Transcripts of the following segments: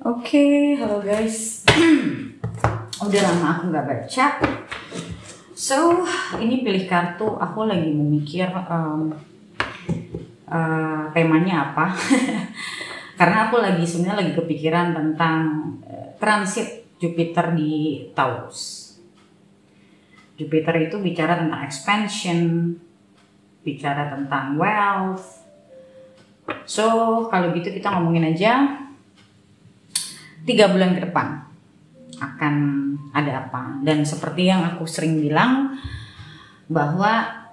Oke, halo guys. Udah lama aku nggak baca. So, ini pilih kartu. Aku lagi memikir temanya apa. Karena aku sebenarnya lagi kepikiran tentang transit Jupiter di Taurus. Jupiter itu bicara tentang expansion, bicara tentang wealth. So, kalau gitu kita ngomongin aja 3 bulan ke depan akan ada apa. Dan seperti yang aku sering bilang bahwa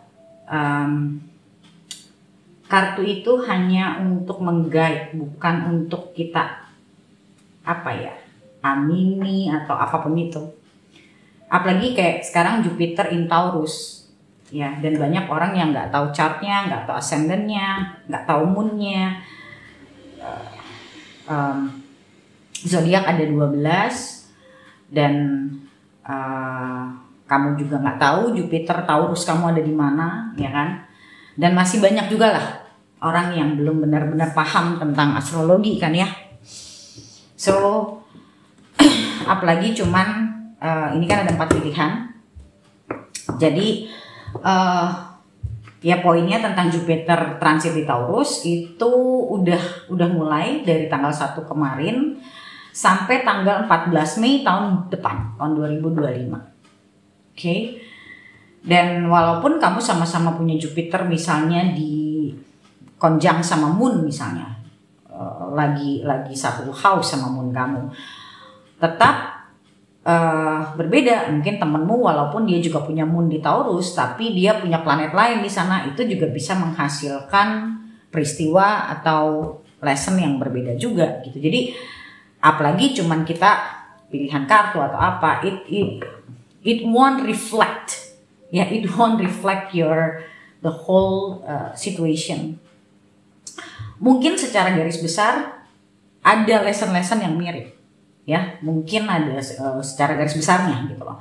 kartu itu hanya untuk meng-guide, bukan untuk kita amini atau apapun itu. Apalagi kayak sekarang Jupiter in Taurus ya, dan banyak orang yang nggak tahu chartnya, nggak tahu ascendennya, nggak tahu moonnya. Zodiak ada 12 dan kamu juga nggak tahu Jupiter Taurus kamu ada di mana, ya kan? Dan masih banyak juga lah orang yang belum benar-benar paham tentang astrologi kan ya. So apalagi cuman ini kan ada 4 pilihan. Jadi ya poinnya tentang Jupiter transit di Taurus itu udah mulai dari tanggal 1 kemarin sampai tanggal 14 Mei tahun depan, tahun 2025. Oke. Dan walaupun kamu sama-sama punya Jupiter misalnya di konjang sama Moon misalnya, lagi satu house sama Moon kamu, tetap berbeda. Mungkin temenmu walaupun dia juga punya Moon di Taurus, tapi dia punya planet lain di sana, itu juga bisa menghasilkan peristiwa atau lesson yang berbeda juga gitu. Jadi apalagi cuman kita pilihan kartu atau apa, it won't reflect ya, it won't reflect the whole situation. Mungkin secara garis besar ada lesson-lesson yang mirip ya, mungkin ada secara garis besarnya gitu loh.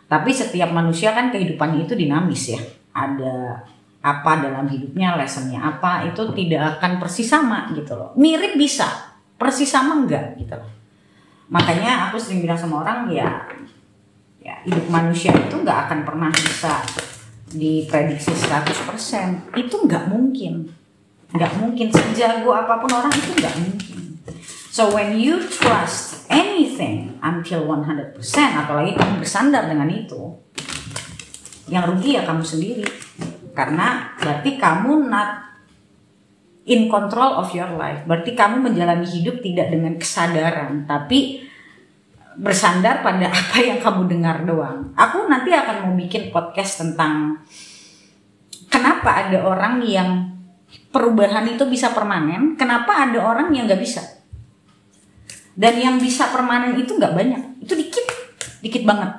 Tapi setiap manusia kan kehidupannya itu dinamis ya, ada apa dalam hidupnya, lessonnya apa, itu tidak akan persis sama gitu loh. Mirip bisa, persis sama enggak gitu loh. Makanya aku sering bilang sama orang ya hidup manusia itu nggak akan pernah bisa diprediksi 100%. Itu nggak mungkin. Nggak mungkin, sejago apapun orang itu nggak mungkin. So when you trust anything until 100%, apalagi kamu bersandar dengan itu, yang rugi ya kamu sendiri. Karena berarti kamu not in control of your life. Berarti kamu menjalani hidup tidak dengan kesadaran, tapi bersandar pada apa yang kamu dengar doang. Aku nanti akan mau bikin podcast tentang kenapa ada orang yang perubahan itu bisa permanen, kenapa ada orang yang nggak bisa. Dan yang bisa permanen itu nggak banyak, itu dikit banget.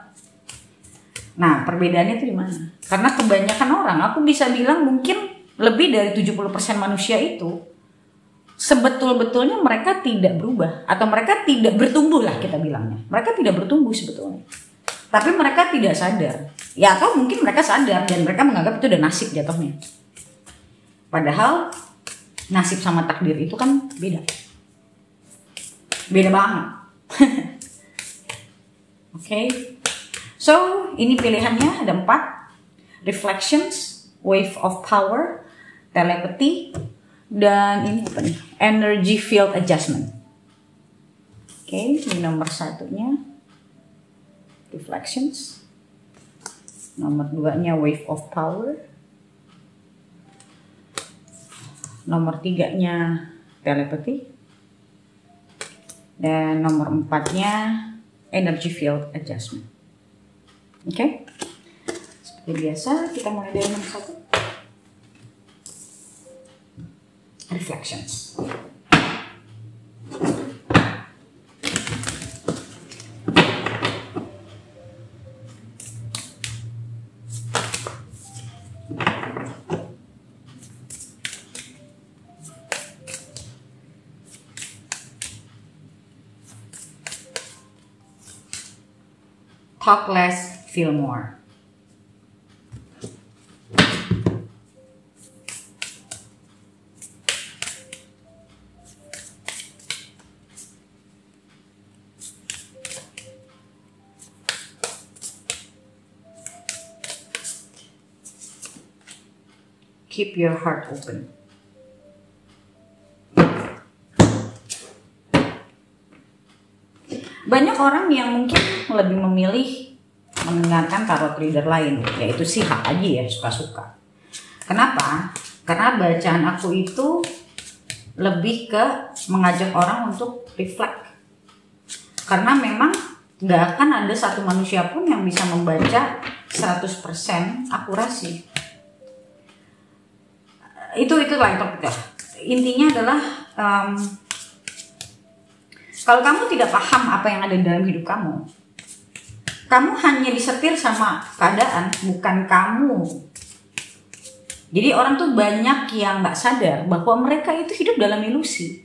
Nah, perbedaannya itu di mana? Karena kebanyakan orang, aku bisa bilang mungkin lebih dari 70% manusia itu sebetul-betulnya mereka tidak berubah atau mereka tidak bertumbuh lah kita bilangnya. Mereka tidak bertumbuh sebetulnya. Tapi mereka tidak sadar. Ya atau mungkin mereka sadar dan mereka menganggap itu udah nasib jatuhnya. Padahal nasib sama takdir itu kan beda. Beda banget. Oke. So, ini pilihannya ada 4. Reflections, Wave of Power, Telepathy, dan ini apa nih? Energy Field Adjustment. Oke, ini nomor 1-nya Reflections. Nomor 2-nya Wave of Power. Nomor 3-nya Telepathy. Dan nomor 4-nya Energy Field Adjustment. Oke. Seperti biasa, kita mulai dari nomor 1. Reflections. Talk less, feel more. Keep your heart open. Banyak orang yang mungkin lebih memilih mendengarkan tarot reader lain, yaitu si hak aja ya, suka-suka. Kenapa? Karena bacaan aku itu lebih ke mengajak orang untuk reflect. Karena memang nggak akan ada satu manusia pun yang bisa membaca 100% akurasi. Itu lain topik ya. Intinya adalah kalau kamu tidak paham apa yang ada di dalam hidup kamu hanya disetir sama keadaan, bukan kamu. Jadi orang tuh banyak yang nggak sadar bahwa mereka itu hidup dalam ilusi.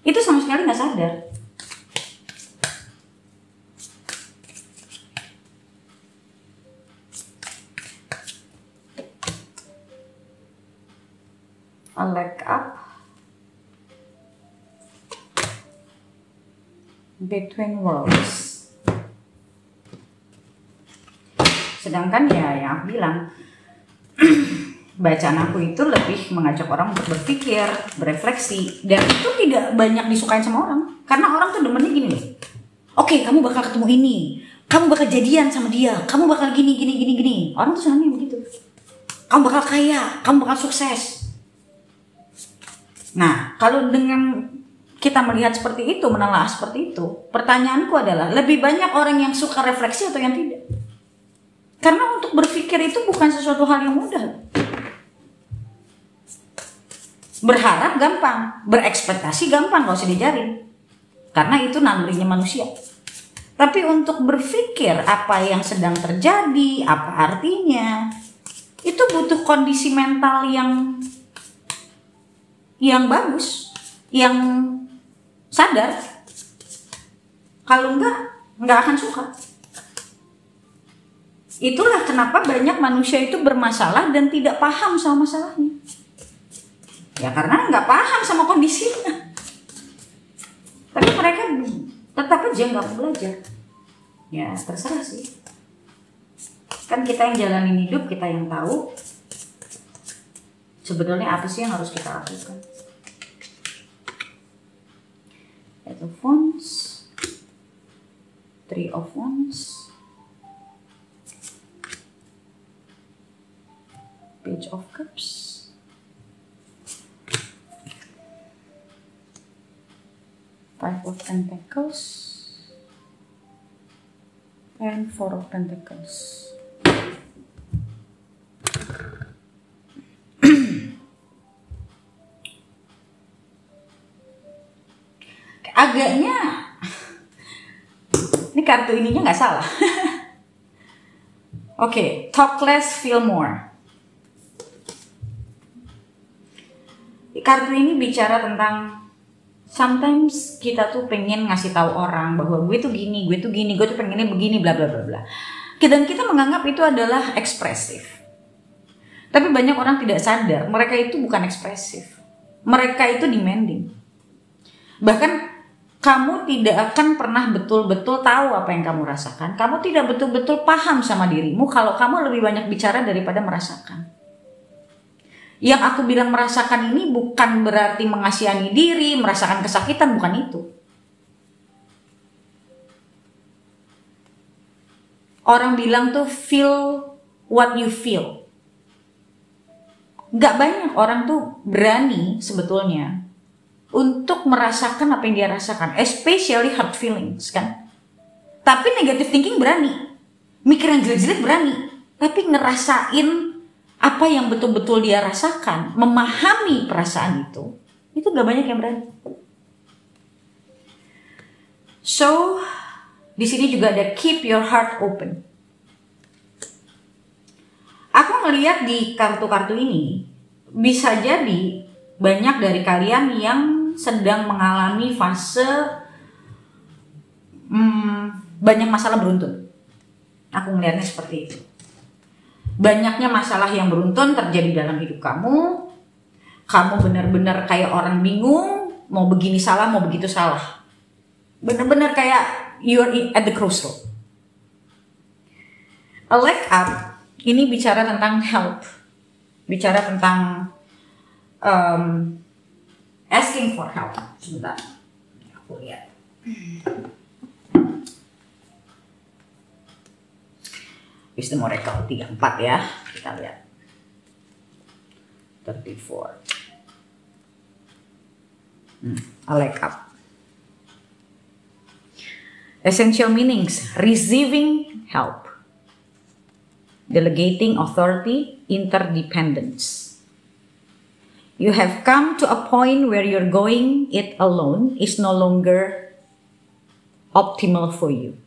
Itu sama sekali nggak sadar. A leg up between worlds. Sedangkan ya yang aku bilang, bacaan aku itu lebih mengajak orang untuk berpikir, berefleksi, dan itu tidak banyak disukain sama orang. Karena orang tuh demennya gini loh. Oke, kamu bakal ketemu ini, kamu bakal jadian sama dia, kamu bakal gini. Orang tuh senangnya begitu. Kamu bakal kaya, kamu bakal sukses. Nah, kalau dengan kita melihat seperti itu, menelaah seperti itu, pertanyaanku adalah, lebih banyak orang yang suka refleksi atau yang tidak? Karena untuk berpikir itu bukan sesuatu hal yang mudah. Berharap gampang, berekspektasi gampang, gak usah diajarin. Karena itu nalurinya manusia. Tapi untuk berpikir apa yang sedang terjadi, apa artinya, itu butuh kondisi mental yang bagus, yang sadar. Kalau enggak akan suka. Itulah kenapa banyak manusia itu bermasalah dan tidak paham sama masalahnya. Ya karena nggak paham sama kondisinya. Tapi mereka tetap aja nggak mau belajar. Ya terserah sih. Kan kita yang jalanin hidup, kita yang tahu sebetulnya apa sih yang harus kita lakukan. Eight of Wands, Three of Wands, Page of Cups, Five of Pentacles, and Four of Pentacles. Agaknya ini kartu ininya nggak salah. Oke, talk less, feel more. Kartu ini bicara tentang sometimes kita tuh pengen ngasih tahu orang bahwa gue tuh gini, gue tuh pengennya begini, bla bla bla bla. Dan kita menganggap itu adalah ekspresif. Tapi banyak orang tidak sadar, mereka itu bukan ekspresif. Mereka itu demanding. Bahkan kamu tidak akan pernah betul-betul tahu apa yang kamu rasakan. Kamu tidak betul-betul paham sama dirimu kalau kamu lebih banyak bicara daripada merasakan. Yang aku bilang merasakan ini bukan berarti mengasihani diri, merasakan kesakitan, bukan itu. Orang bilang tuh feel what you feel. Gak banyak orang tuh berani sebetulnya untuk merasakan apa yang dia rasakan, especially hard feelings kan. Tapi negative thinking berani, mikir yang jelek-jelek berani, tapi ngerasain apa yang betul-betul dia rasakan, memahami perasaan itu gak banyak yang berani. So, di sini juga ada keep your heart open. Aku melihat di kartu-kartu ini, bisa jadi banyak dari kalian yang sedang mengalami fase banyak masalah beruntun. Aku melihatnya seperti itu. Banyaknya masalah yang beruntun terjadi dalam hidup kamu. Kamu benar-benar kayak orang bingung, mau begini salah, mau begitu salah. Benar-benar kayak you're at the crossroad. A leg up ini bicara tentang health. bicara tentang asking for help. Sebentar, aku lihat. Wisdom Oracle 34 ya, kita lihat. 34. I like up. Essential meanings: receiving help, delegating authority, interdependence. You have come to a point where you're going it alone is no longer optimal for you.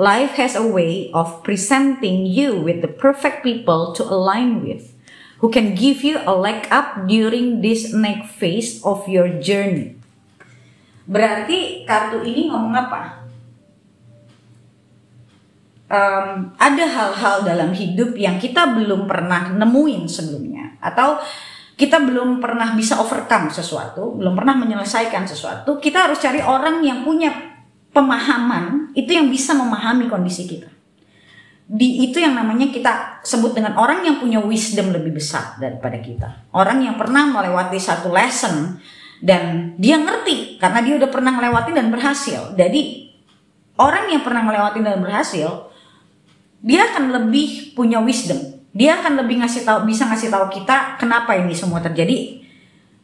Life has a way of presenting you with the perfect people to align with, who can give you a leg up during this next phase of your journey. Berarti kartu ini ngomong apa? Ada hal-hal dalam hidup yang kita belum pernah nemuin sebelumnya, atau kita belum pernah bisa overcome sesuatu, belum pernah menyelesaikan sesuatu. Kita harus cari orang yang punya pemahaman, itu yang bisa memahami kondisi kita. Itu yang namanya kita sebut dengan orang yang punya wisdom lebih besar daripada kita. Orang yang pernah melewati satu lesson dan dia ngerti karena dia udah pernah melewati dan berhasil. Jadi orang yang pernah melewati dan berhasil, dia akan lebih punya wisdom. Dia akan lebih bisa ngasih tahu kita kenapa ini semua terjadi.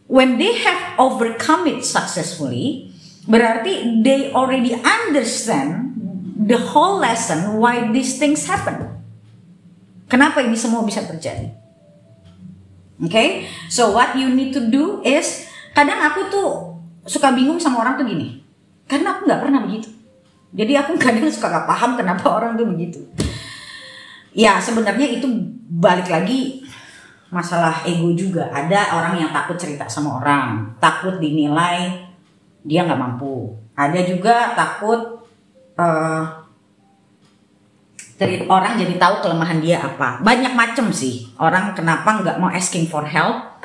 When they have overcome it successfully, berarti they already understand the whole lesson why these things happen. Kenapa ini semua bisa terjadi? Okay? So what you need to do is, kadang aku tuh suka bingung sama orang tuh gini. Karena aku nggak pernah begitu. Jadi aku kadang suka gak paham kenapa orang tuh begitu. Ya sebenarnya itu balik lagi masalah ego juga. Ada orang yang takut cerita sama orang, takut dinilai dia nggak mampu. Ada juga takut orang jadi tahu kelemahan dia apa. Banyak macam sih orang kenapa nggak mau asking for help.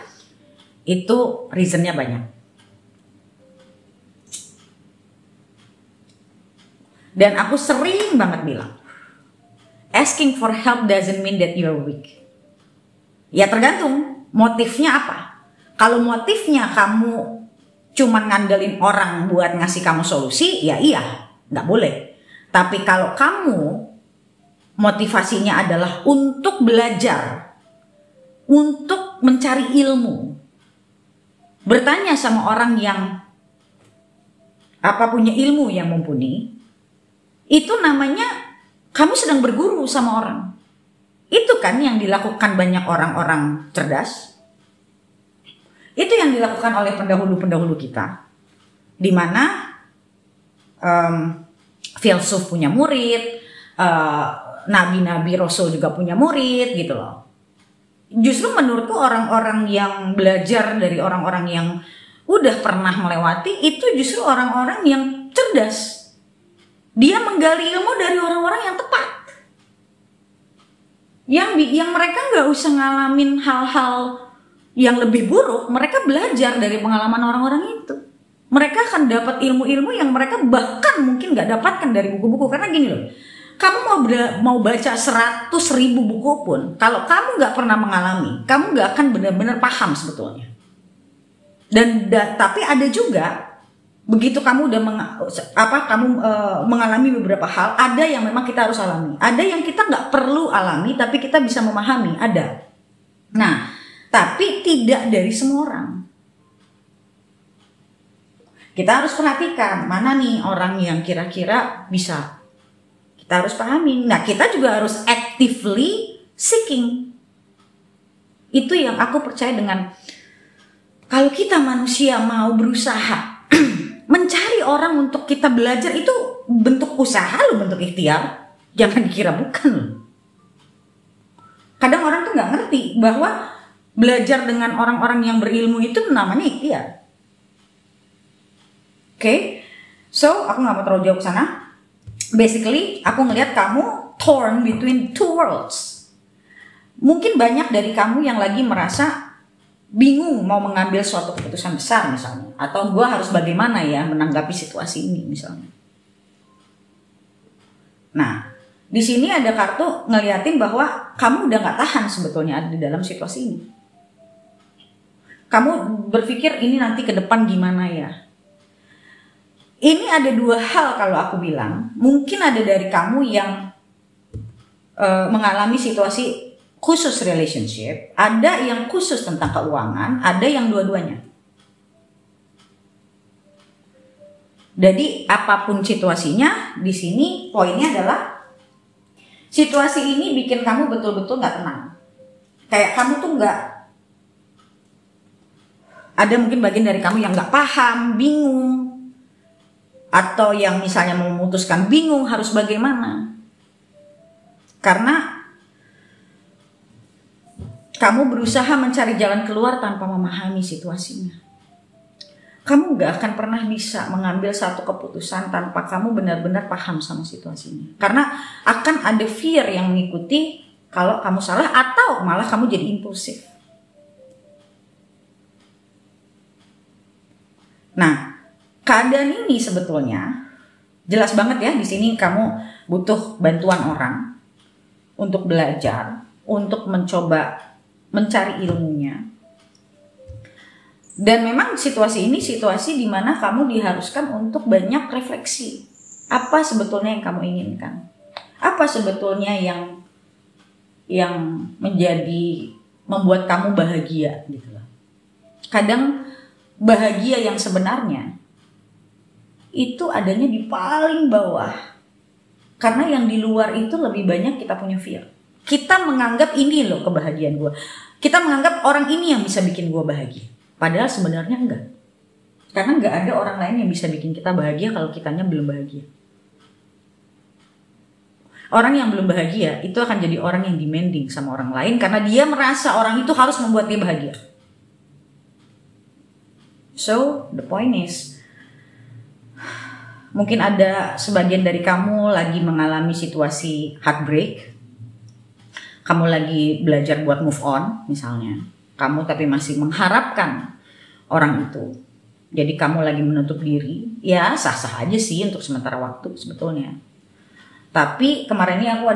Itu reasonnya banyak. Dan aku sering banget bilang, asking for help doesn't mean that you're weak. Ya tergantung motifnya apa. Kalau motifnya kamu cuman ngandelin orang buat ngasih kamu solusi, ya iya, nggak boleh. Tapi kalau kamu motivasinya adalah untuk belajar, untuk mencari ilmu, bertanya sama orang yang punya ilmu yang mumpuni, itu namanya kamu sedang berguru sama orang. Itu kan yang dilakukan banyak orang-orang cerdas. Itu yang dilakukan oleh pendahulu-pendahulu kita. Dimana filsuf punya murid, nabi-nabi rasul juga punya murid gitu loh. Justru menurutku orang-orang yang belajar dari orang-orang yang udah pernah melewati, itu justru orang-orang yang cerdas. Dia menggali ilmu dari orang-orang yang tepat. Yang mereka nggak usah ngalamin hal-hal yang lebih buruk, mereka belajar dari pengalaman orang-orang itu. Mereka akan dapat ilmu-ilmu yang mereka bahkan mungkin nggak dapatkan dari buku-buku. Karena gini loh, kamu mau baca 100.000 buku pun, kalau kamu nggak pernah mengalami, kamu nggak akan benar-benar paham sebetulnya. Tapi ada juga, begitu kamu udah mengalami beberapa hal, ada yang memang kita harus alami, ada yang kita nggak perlu alami tapi kita bisa memahami, ada. Nah, tapi tidak dari semua orang. Kita harus perhatikan mana nih orang yang kira-kira bisa kita harus pahami. Nah, kita juga harus actively seeking. Itu yang aku percaya dengan, kalau kita manusia mau berusaha mencari orang untuk kita belajar, itu bentuk usaha loh, bentuk ikhtiar. Jangan dikira bukan. Kadang orang tuh nggak ngerti bahwa belajar dengan orang-orang yang berilmu itu namanya ikhtiar. Oke, so aku nggak mau terlalu jauh ke sana. Basically, aku ngelihat kamu torn between two worlds. Mungkin banyak dari kamu yang lagi merasa bingung mau mengambil suatu keputusan besar misalnya, atau gue harus bagaimana ya menanggapi situasi ini misalnya. Nah, Di sini ada kartu ngeliatin bahwa kamu udah nggak tahan sebetulnya ada di dalam situasi ini. Kamu berpikir ini nanti ke depan gimana ya. Ini ada dua hal kalau aku bilang. Mungkin ada dari kamu yang mengalami situasi khusus relationship, ada yang khusus tentang keuangan, ada yang dua-duanya. Jadi apapun situasinya, di sini poinnya adalah situasi ini bikin kamu betul-betul nggak tenang. Kayak kamu tuh nggak, ada mungkin bagian dari kamu yang nggak paham, bingung, atau yang misalnya memutuskan bingung harus bagaimana. Karena kamu berusaha mencari jalan keluar tanpa memahami situasinya. Kamu gak akan pernah bisa mengambil satu keputusan tanpa kamu benar-benar paham sama situasinya. Karena akan ada fear yang mengikuti kalau kamu salah atau malah kamu jadi impulsif. Nah, keadaan ini sebetulnya jelas banget ya, di sini kamu butuh bantuan orang untuk belajar, untuk mencoba mencari ilmunya. Dan memang situasi ini situasi di mana kamu diharuskan untuk banyak refleksi. Apa sebetulnya yang kamu inginkan? Apa sebetulnya yang menjadi membuat kamu bahagia gitu loh. Kadang bahagia yang sebenarnya itu adanya di paling bawah. Karena yang di luar itu lebih banyak kita punya fear. Kita menganggap ini loh kebahagiaan gue. Kita menganggap orang ini yang bisa bikin gue bahagia. Padahal sebenarnya enggak. Karena enggak ada orang lain yang bisa bikin kita bahagia kalau kitanya belum bahagia. Orang yang belum bahagia itu akan jadi orang yang demanding sama orang lain karena dia merasa orang itu harus membuat dia bahagia. So, the point is, mungkin ada sebagian dari kamu lagi mengalami situasi heartbreak. Kamu lagi belajar buat move on misalnya. Kamu tapi masih mengharapkan orang itu. Jadi kamu lagi menutup diri. Ya sah-sah aja sih untuk sementara waktu sebetulnya. Tapi kemarin ini aku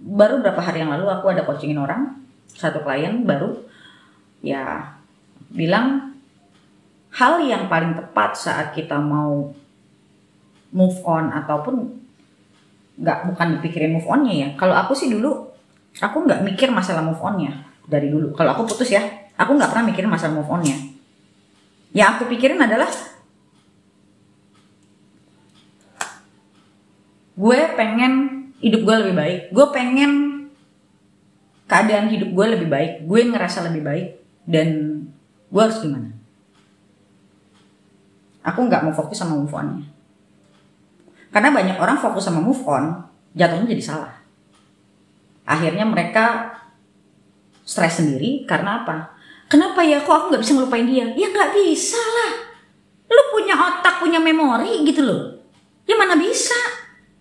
baru beberapa hari yang lalu aku ada coachingin orang. Satu klien baru. Ya bilang hal yang paling tepat saat kita mau move on ataupun bukan dipikirin move onnya ya. Kalau aku sih dulu aku nggak mikir masalah move onnya. Dari dulu, kalau aku putus ya, aku nggak pernah mikirin masalah move on-nya. Yang aku pikirin adalah gue pengen hidup gue lebih baik, gue pengen keadaan hidup gue lebih baik, gue ngerasa lebih baik, dan gue harus gimana? Aku nggak mau fokus sama move on-nya. Karena banyak orang fokus sama move on, jatuhnya jadi salah. Akhirnya mereka stres sendiri karena apa? Kenapa ya kok aku gak bisa ngelupain dia? Ya gak bisa lah. Lu punya otak, punya memori gitu loh. Ya mana bisa.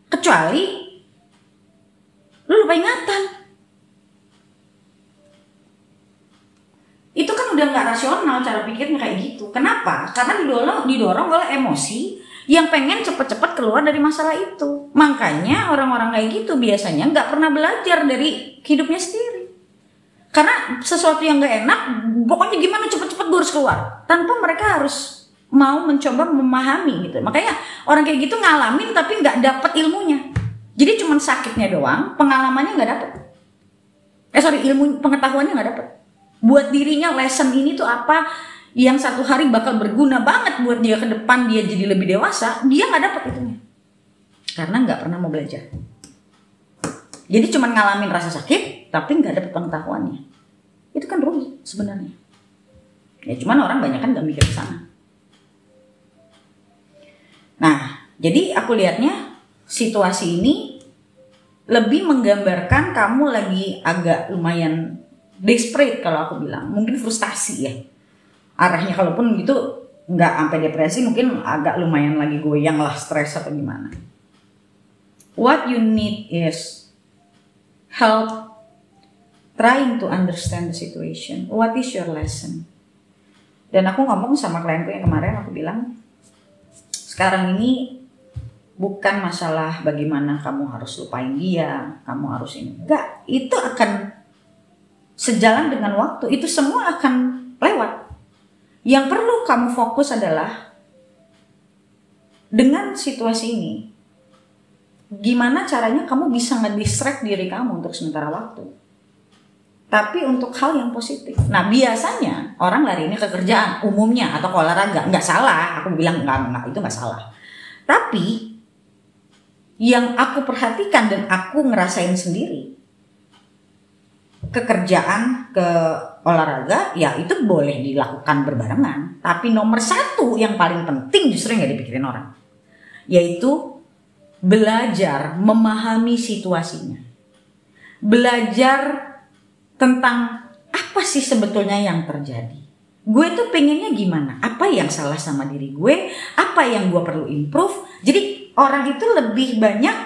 Kecuali lu lupa ingatan. Itu kan udah gak rasional cara pikirnya kayak gitu. Kenapa? Karena didorong oleh emosi yang pengen cepet-cepet keluar dari masalah itu. Makanya orang-orang kayak gitu biasanya gak pernah belajar dari hidupnya sendiri. Karena sesuatu yang gak enak, pokoknya gimana cepet-cepet gue harus keluar. Tanpa mereka harus mau mencoba memahami gitu. Makanya orang kayak gitu ngalamin tapi gak dapet ilmunya. Jadi cuma sakitnya doang, pengalamannya gak dapet. Ilmu pengetahuannya gak dapet. Buat dirinya lesson ini tuh apa yang satu hari bakal berguna banget buat dia ke depan, dia jadi lebih dewasa, dia gak dapet itunya. Karena gak pernah mau belajar. Jadi cuma ngalamin rasa sakit, tapi nggak dapet pengetahuannya. Itu kan rugi sebenarnya. Ya cuman orang banyak kan nggak mikir ke sana. Nah, jadi aku lihatnya situasi ini lebih menggambarkan kamu lagi agak lumayan desperate kalau aku bilang. Mungkin frustasi ya. Arahnya kalaupun gitu nggak sampai depresi, mungkin agak lumayan lagi goyang lah, stres atau gimana. What you need is help trying to understand the situation. What is your lesson? Dan aku ngomong sama klienku yang kemarin, aku bilang, sekarang ini Bukan masalah bagaimana kamu harus lupain dia, kamu harus ini. Enggak, itu akan sejalan dengan waktu, itu semua akan lewat. Yang perlu kamu fokus adalah dengan situasi ini, gimana caranya kamu bisa ngedistract diri kamu untuk sementara waktu. Tapi untuk hal yang positif. Nah biasanya orang lari ini ke kerjaan umumnya atau ke olahraga. Nggak salah, aku bilang nggak, itu nggak salah. Tapi yang aku perhatikan dan aku ngerasain sendiri, ke kerjaan, ke olahraga, ya itu boleh dilakukan berbarengan. Tapi nomor satu yang paling penting justru yang gak dipikirin orang, yaitu belajar memahami situasinya. Belajar tentang apa sih sebetulnya yang terjadi. Gue tuh pengennya gimana? Apa yang salah sama diri gue? Apa yang gue perlu improve? Jadi orang itu lebih banyak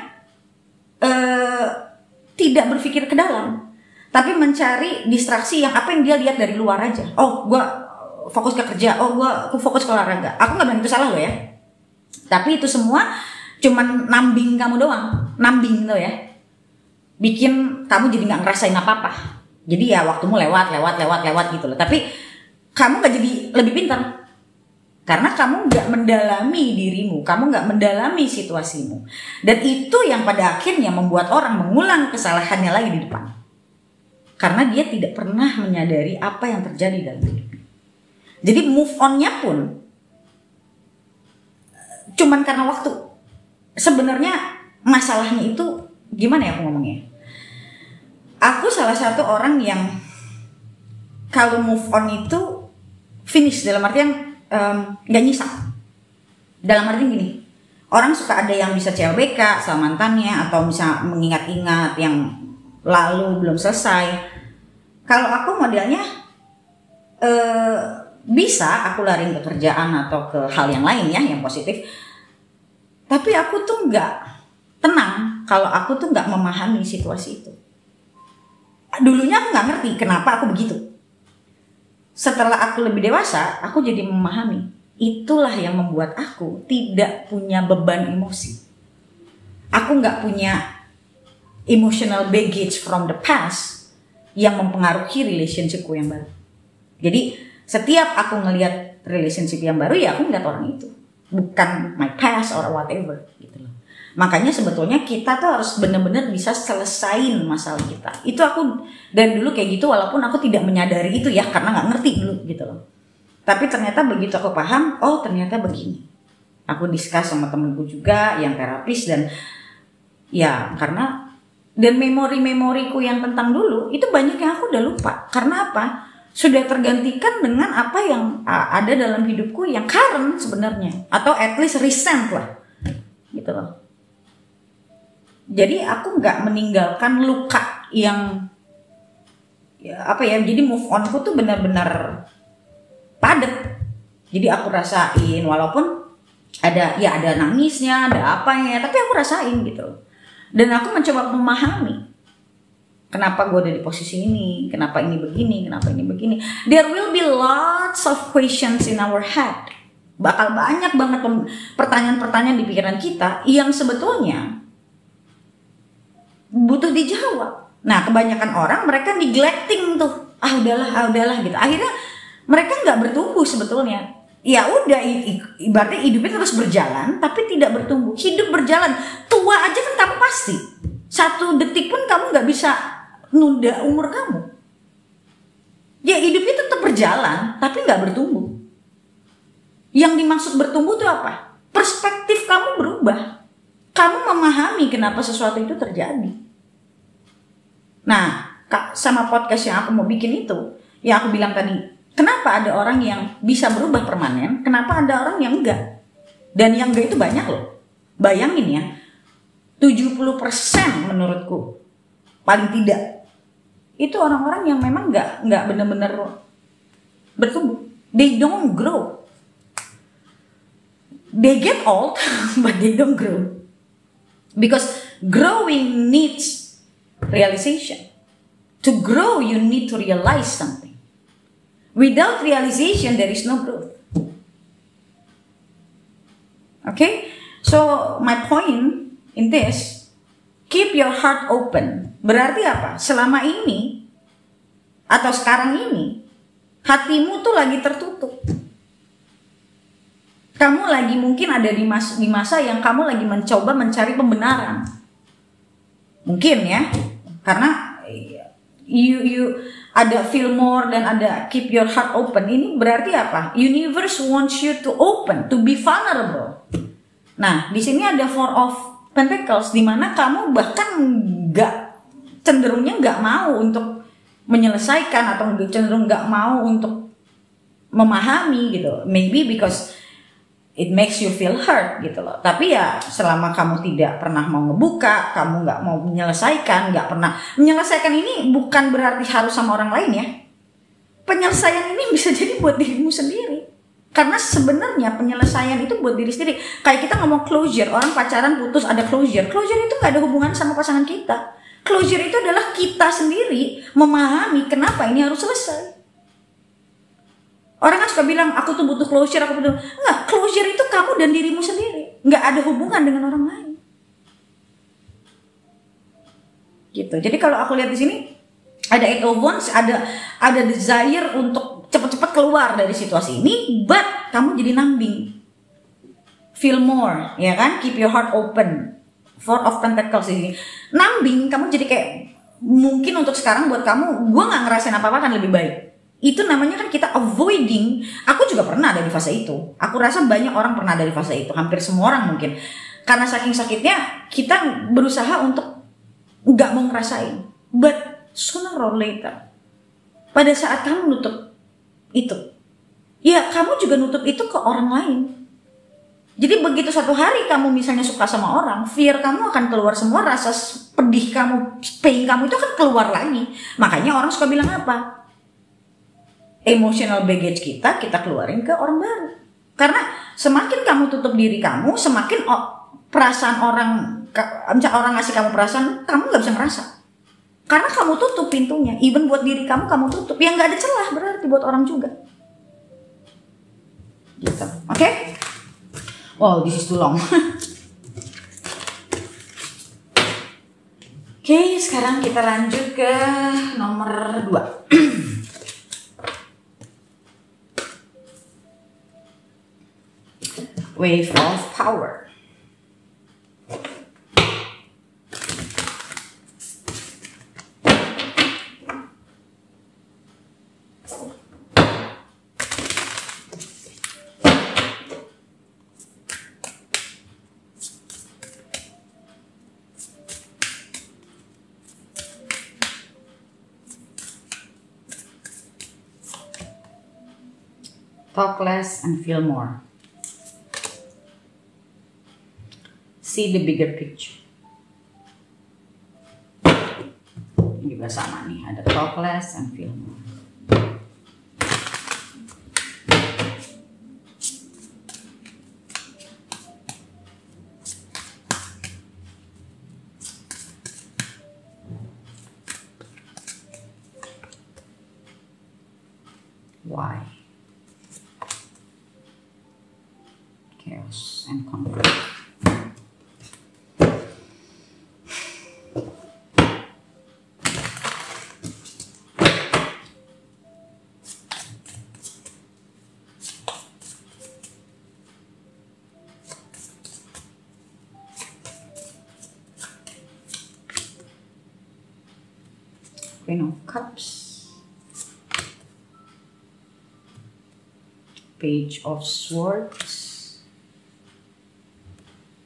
tidak berpikir ke dalam, tapi mencari distraksi yang apa yang dia lihat dari luar aja. Oh, gue fokus ke kerja. Oh, gue fokus ke olahraga. Aku nggak bilang itu salah loh ya. Tapi itu semua cuman nambing kamu doang, nambing tuh ya. Bikin kamu jadi nggak ngerasain apa-apa. Jadi ya waktumu lewat gitu loh. Tapi kamu nggak jadi lebih pintar. Karena kamu nggak mendalami dirimu, kamu nggak mendalami situasimu. Dan itu yang pada akhirnya membuat orang mengulang kesalahannya lagi di depan. Karena dia tidak pernah menyadari apa yang terjadi dalam hidupnya. Jadi move on-nya pun cuman karena waktu. Sebenarnya masalahnya itu gimana ya aku ngomongnya? Aku salah satu orang yang kalau move on itu finish, dalam artian gak nyisa. Dalam arti gini, orang suka ada yang bisa CLBK sama mantannya, atau bisa mengingat-ingat yang lalu belum selesai. Kalau aku modelnya bisa aku lari ke kerjaan atau ke hal yang lain ya, yang positif. Tapi aku tuh gak tenang kalau aku tuh gak memahami situasi itu. Dulunya aku gak ngerti kenapa aku begitu. Setelah aku lebih dewasa, aku jadi memahami. Itulah yang membuat aku tidak punya beban emosi. Aku gak punya emotional baggage from the past yang mempengaruhi relationshipku yang baru. Jadi setiap aku ngelihat relationship yang baru, ya aku ngeliat orang itu, bukan my past or whatever gitu loh. Makanya sebetulnya kita tuh harus benar-benar bisa selesain masalah kita. Itu aku dari dulu kayak gitu, walaupun aku tidak menyadari itu ya, karena nggak ngerti dulu gitu loh. Tapi ternyata begitu aku paham, oh ternyata begini. Aku discuss sama temenku juga yang terapis, dan ya karena dan memori-memoriku yang tentang dulu itu banyak yang aku udah lupa. Karena apa? Sudah tergantikan dengan apa yang ada dalam hidupku yang current sebenarnya, atau at least recent lah gitu loh. Jadi aku nggak meninggalkan luka yang ya apa ya, jadi move onku tuh benar-benar padat. Jadi aku rasain, walaupun ada nangisnya, ada apanya, tapi aku rasain gitu. Dan aku mencoba memahami kenapa gue ada di posisi ini, kenapa ini begini, kenapa ini begini. There will be lots of questions in our head. Bakal banyak banget pertanyaan-pertanyaan di pikiran kita yang sebetulnya butuh dijawab. Nah, kebanyakan orang mereka neglecting tuh. Udahlah gitu. Akhirnya mereka nggak bertumbuh sebetulnya. Ya udah, ibaratnya hidupnya terus berjalan tapi tidak bertumbuh. Hidup berjalan, tua aja kan kamu pasti. 1 detik pun kamu nggak bisa nunda umur kamu. Ya hidupnya tetap berjalan tapi nggak bertumbuh. Yang dimaksud bertumbuh itu apa? Perspektif kamu berubah. Kamu memahami kenapa sesuatu itu terjadi. Nah, sama podcast yang aku mau bikin itu, yang aku bilang tadi, kenapa ada orang yang bisa berubah permanen, kenapa ada orang yang enggak? Dan yang enggak itu banyak loh. Bayangin ya, 70% menurutku, paling tidak, itu orang-orang yang memang enggak benar-benar bertumbuh. They don't grow. They get old, but they don't grow. Because growing needs realization. To grow, you need to realize something. Without realization, there is no growth. Okay? So my point in this, keep your heart open. Berarti apa? Selama ini atau sekarang ini hatimu tuh lagi tertutup. Kamu lagi mungkin ada di masa yang kamu lagi mencoba mencari pembenaran. Mungkin ya. Karena you ada feel more dan ada keep your heart open. Ini berarti apa? Universe wants you to open, to be vulnerable. Nah, di sini ada Four of Pentacles, di mana kamu bahkan cenderungnya nggak mau untuk menyelesaikan atau cenderung nggak mau untuk memahami gitu. Maybe because it makes you feel hurt gitu loh. Tapi ya selama kamu tidak pernah mau ngebuka, kamu nggak mau menyelesaikan, nggak pernah menyelesaikan, ini bukan berarti harus sama orang lain ya. Penyelesaian ini bisa jadi buat dirimu sendiri. Karena sebenarnya penyelesaian itu buat diri sendiri. Kayak kita ngomong closure, orang pacaran putus ada closure. Closure itu nggak ada hubungan sama pasangan kita. Closure itu adalah kita sendiri memahami kenapa ini harus selesai. Orang kan suka bilang, aku tuh butuh closure, aku butuh. Enggak, closure itu kamu dan dirimu sendiri. Enggak ada hubungan dengan orang lain. Gitu. Jadi kalau aku lihat di sini, ada Eight of Wands, ada desire untuk cepat-cepat keluar dari situasi ini, but kamu jadi numbing. Feel more, ya kan? Keep your heart open. Four of Pentacles ini. Numbing, kamu jadi kayak, mungkin untuk sekarang buat kamu, gue gak ngerasain apa-apa kan lebih baik. Itu namanya kan kita avoiding. Aku juga pernah ada di fase itu. Aku rasa banyak orang pernah ada di fase itu. Hampir semua orang mungkin. Karena saking sakitnya kita berusaha untuk nggak mau ngerasain. But sooner or later, pada saat kamu nutup itu, ya kamu juga nutup itu ke orang lain. Jadi begitu satu hari kamu misalnya suka sama orang, fear kamu akan keluar semua, rasa pedih kamu, pain kamu itu akan keluar lagi. Makanya orang suka bilang apa? Emotional baggage kita keluarin ke orang baru. Karena semakin kamu tutup diri kamu, semakin perasaan orang ngasih kamu perasaan, kamu nggak bisa ngerasa. Karena kamu tutup pintunya, even buat diri kamu tutup. Yang nggak ada celah berarti buat orang juga. Gitu, oke? Okay? Wow, this is too long. Oke, sekarang kita lanjut ke nomor 2. Wave of Power. Talk less and feel more. See the bigger picture. Ini juga sama nih, ada talk less and feel more. Why? Chaos and conflict. Queen of Cups, Page of Swords,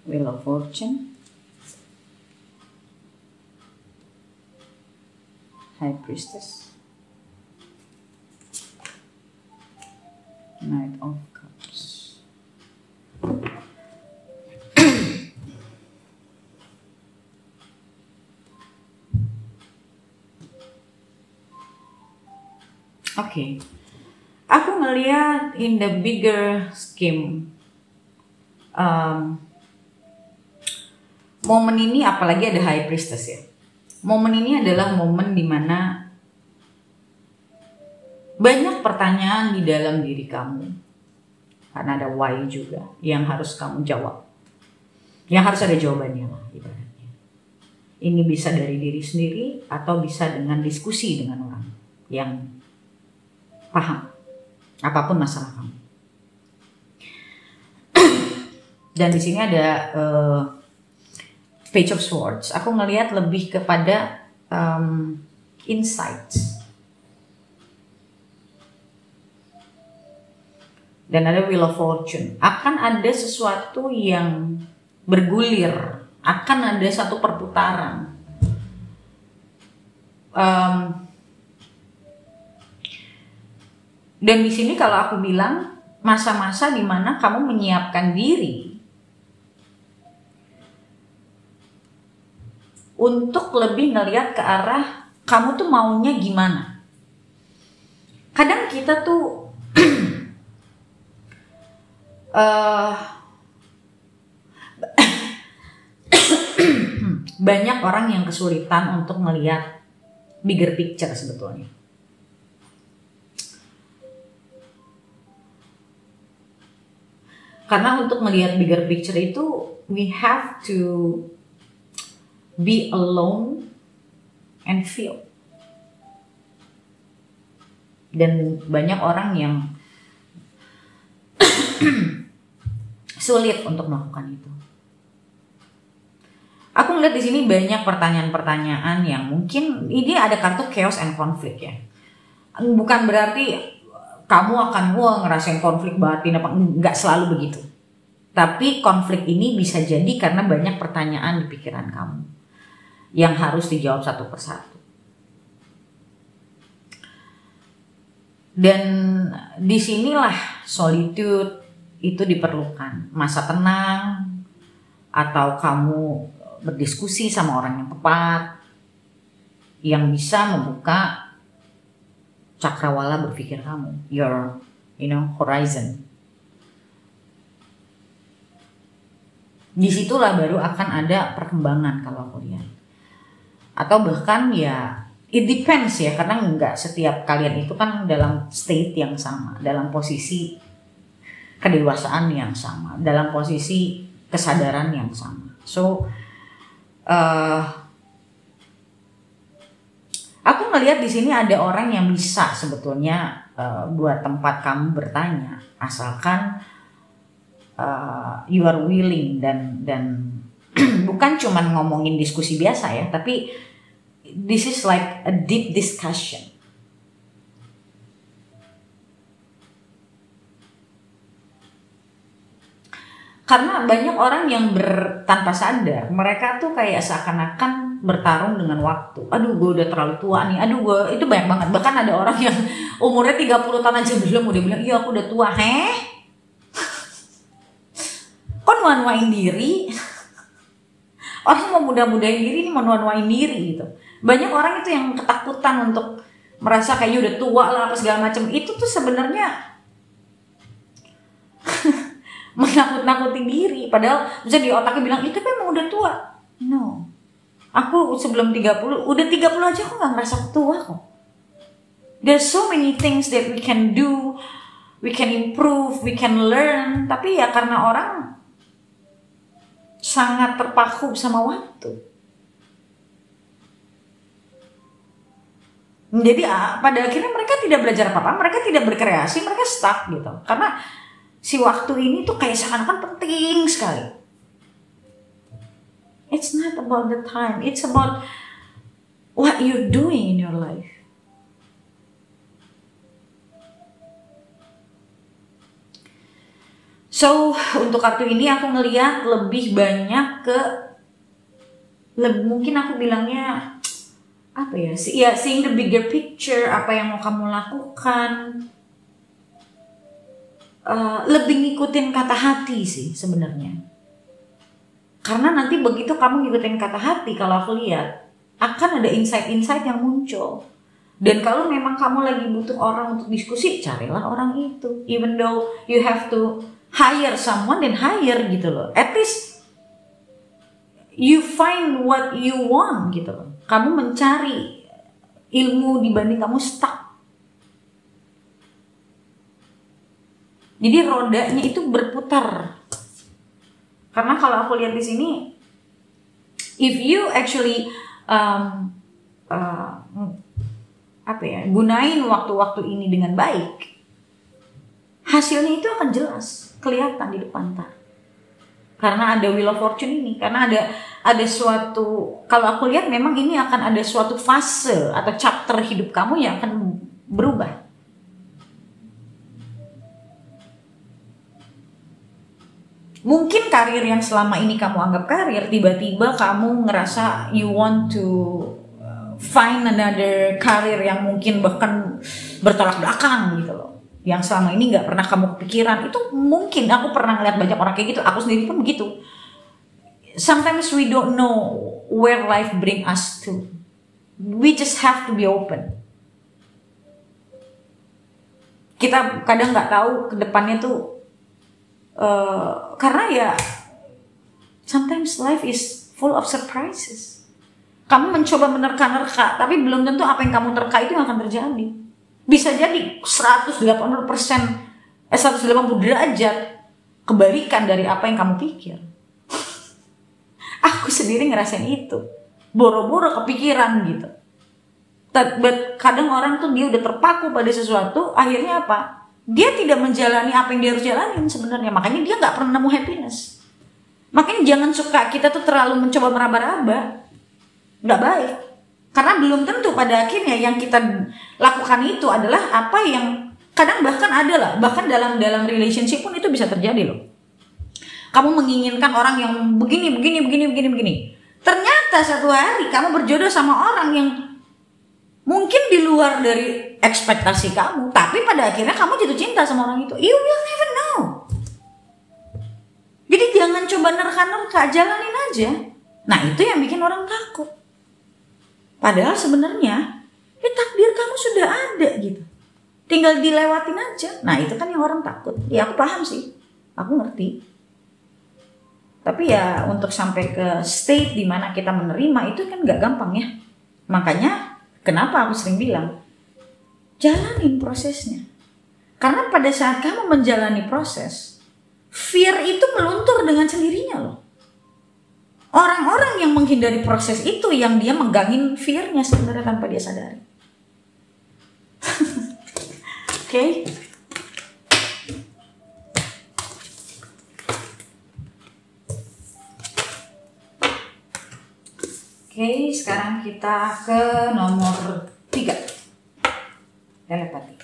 Wheel of Fortune, High Priestess, Knight of Cups. Oke, aku ngelihat in the bigger scheme, momen ini apalagi ada High Priestess ya. Momen ini adalah momen dimana banyak pertanyaan di dalam diri kamu, karena ada why juga yang harus kamu jawab. yang harus ada jawabannya lah ibaratnya. Ini bisa dari diri sendiri atau bisa dengan diskusi dengan orang yang paham apapun masalah kamu. Dan di sini ada Page of Swords. Aku ngelihat lebih kepada insights. Dan ada Wheel of Fortune. Akan ada sesuatu yang bergulir. Akan ada satu perputaran. Dan di sini kalau aku bilang masa-masa di mana kamu menyiapkan diri untuk lebih ngelihat ke arah kamu tuh maunya gimana. Kadang kita tuh banyak orang yang kesulitan untuk melihat bigger picture sebetulnya. Karena untuk melihat bigger picture itu we have to be alone and feel. Dan banyak orang yang sulit untuk melakukan itu. Aku melihat di sini banyak pertanyaan-pertanyaan yang mungkin ini ada kartu chaos and conflict ya. Bukan berarti kamu akan ngerasain konflik batin apa, enggak selalu begitu. Tapi konflik ini bisa jadi karena banyak pertanyaan di pikiran kamu yang harus dijawab satu persatu. Dan disinilah solitude itu diperlukan. Masa tenang, atau kamu berdiskusi sama orang yang tepat, yang bisa membuka cakrawala berpikir kamu, your horizon. Disitulah baru akan ada perkembangan kalau aku lihat. Atau bahkan ya it depends ya, karena nggak setiap kalian itu kan dalam state yang sama, dalam posisi kedewasaan yang sama, dalam posisi kesadaran yang sama. So aku ngelihat di sini ada orang yang bisa sebetulnya buat tempat kamu bertanya, asalkan you are willing dan bukan cuman ngomongin diskusi biasa ya, tapi this is like a deep discussion. Karena banyak orang yang tanpa sadar, mereka tuh kayak seakan-akan bertarung dengan waktu. Aduh, gue udah terlalu tua nih. Aduh, gue itu banyak banget. Bahkan ada orang yang umurnya 30 tahun aja belum udah bilang, iya aku udah tua. Kok nuan-nuain diri? Orang mau muda-mudain diri, ini mau nuan-nuain diri gitu. Banyak orang itu yang ketakutan untuk merasa kayak udah tua lah apa segala macam. Itu tuh sebenarnya menakut-nakutin diri. Padahal bisa di otaknya bilang, itu kan emang udah tua. No. Aku sebelum 30, udah 30 aja aku gak ngerasa tua kok. There's so many things that we can do, we can improve, we can learn. Tapi ya karena orang sangat terpaku sama waktu. Jadi pada akhirnya mereka tidak belajar apa-apa, mereka tidak berkreasi, mereka stuck gitu. Karena si waktu ini tuh kayak seakan-akan penting sekali. It's not about the time, it's about what you're doing in your life. So, untuk kartu ini aku ngeliat lebih banyak ke, mungkin aku bilangnya apa ya? Seeing the bigger picture, apa yang mau kamu lakukan. Lebih ngikutin kata hati sih sebenarnya. Karena nanti begitu kamu ngikutin kata hati, kalau aku lihat akan ada insight-insight yang muncul. Dan kalau memang kamu lagi butuh orang untuk diskusi, carilah orang itu. Even though you have to hire someone, then hire gitu loh. At least you find what you want gitu loh. Kamu mencari ilmu dibanding kamu stuck. Jadi rodanya itu berputar. Karena kalau aku lihat di sini, if you actually gunain waktu-waktu ini dengan baik, hasilnya itu akan jelas kelihatan di depan ntar. Karena ada Wheel of Fortune ini, karena ada suatu, kalau aku lihat memang ini akan ada suatu fase atau chapter hidup kamu yang akan berubah. Mungkin karir yang selama ini kamu anggap karir, tiba-tiba kamu ngerasa you want to find another karir yang mungkin bahkan bertolak belakang gitu loh. Yang selama ini gak pernah kamu kepikiran. Itu mungkin, aku pernah ngeliat banyak orang kayak gitu, aku sendiri pun begitu. Sometimes we don't know where life bring us to. We just have to be open. Kita kadang gak tahu ke depannya tuh, karena ya sometimes life is full of surprises. Kamu mencoba menerka-nerka, tapi belum tentu apa yang kamu terka itu yang akan terjadi. Bisa jadi 180% 180 derajat kebalikan dari apa yang kamu pikir. Aku sendiri ngerasain itu, boro-boro kepikiran gitu. But kadang orang tuh dia udah terpaku pada sesuatu, akhirnya apa? Dia tidak menjalani apa yang dia harus jalanin sebenarnya. Makanya dia nggak pernah nemu happiness. Makanya jangan suka kita tuh terlalu mencoba meraba-raba. Nggak baik. Karena belum tentu pada akhirnya yang kita lakukan itu adalah apa yang kadang bahkan ada lah. Bahkan dalam relationship pun itu bisa terjadi loh. Kamu menginginkan orang yang begini. Ternyata satu hari kamu berjodoh sama orang yang mungkin di luar dari ekspektasi kamu, tapi pada akhirnya kamu jatuh cinta sama orang itu. You will never know. Jadi jangan coba nerka-nerka, jalanin aja. Nah itu yang bikin orang takut. Padahal sebenarnya takdir kamu sudah ada gitu. Tinggal dilewatin aja. Nah itu kan yang orang takut. Ya aku paham sih, aku ngerti. Tapi ya untuk sampai ke state dimana kita menerima itu kan gak gampang ya. Makanya kenapa aku sering bilang, jalanin prosesnya. Karena pada saat kamu menjalani proses, fear itu meluntur dengan sendirinya loh. Orang-orang yang menghindari proses itu yang dia menggangin fear-nya sebenarnya tanpa dia sadari. Oke. Oke, sekarang kita ke nomor 3. Telepati.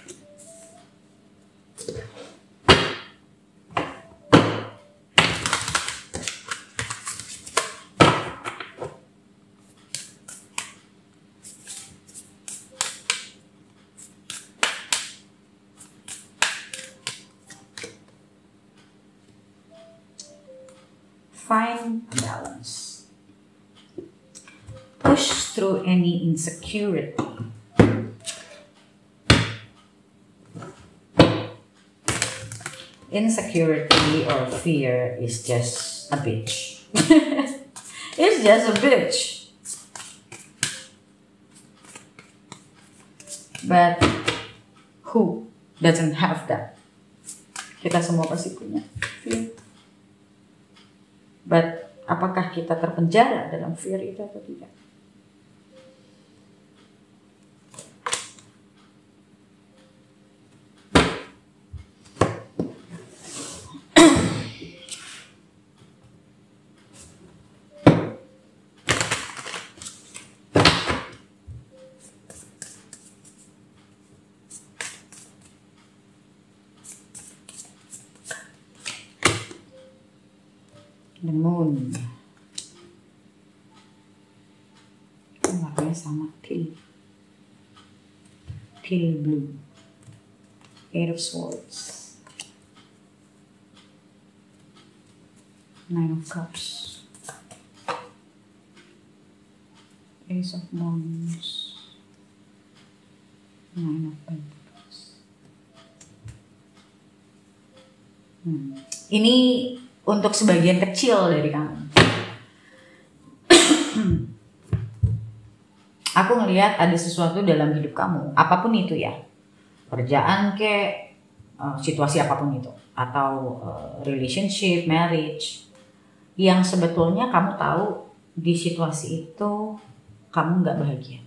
Find balance. Push through any insecurity. Insecurity or fear is just a bitch. It's just a bitch. But who doesn't have that? Kita semua pasti punya fear. But apakah kita terpenjara dalam fear itu atau tidak? The moon. Warnanya sama, teal blue. 8 of Swords. 9 of Cups. Ace of Wands. 9 of Pentacles. Ini untuk sebagian kecil dari kamu. Aku ngelihat ada sesuatu dalam hidup kamu, apapun itu ya, kerjaan situasi apapun itu, atau relationship, marriage, yang sebetulnya kamu tahu di situasi itu kamu nggak bahagia.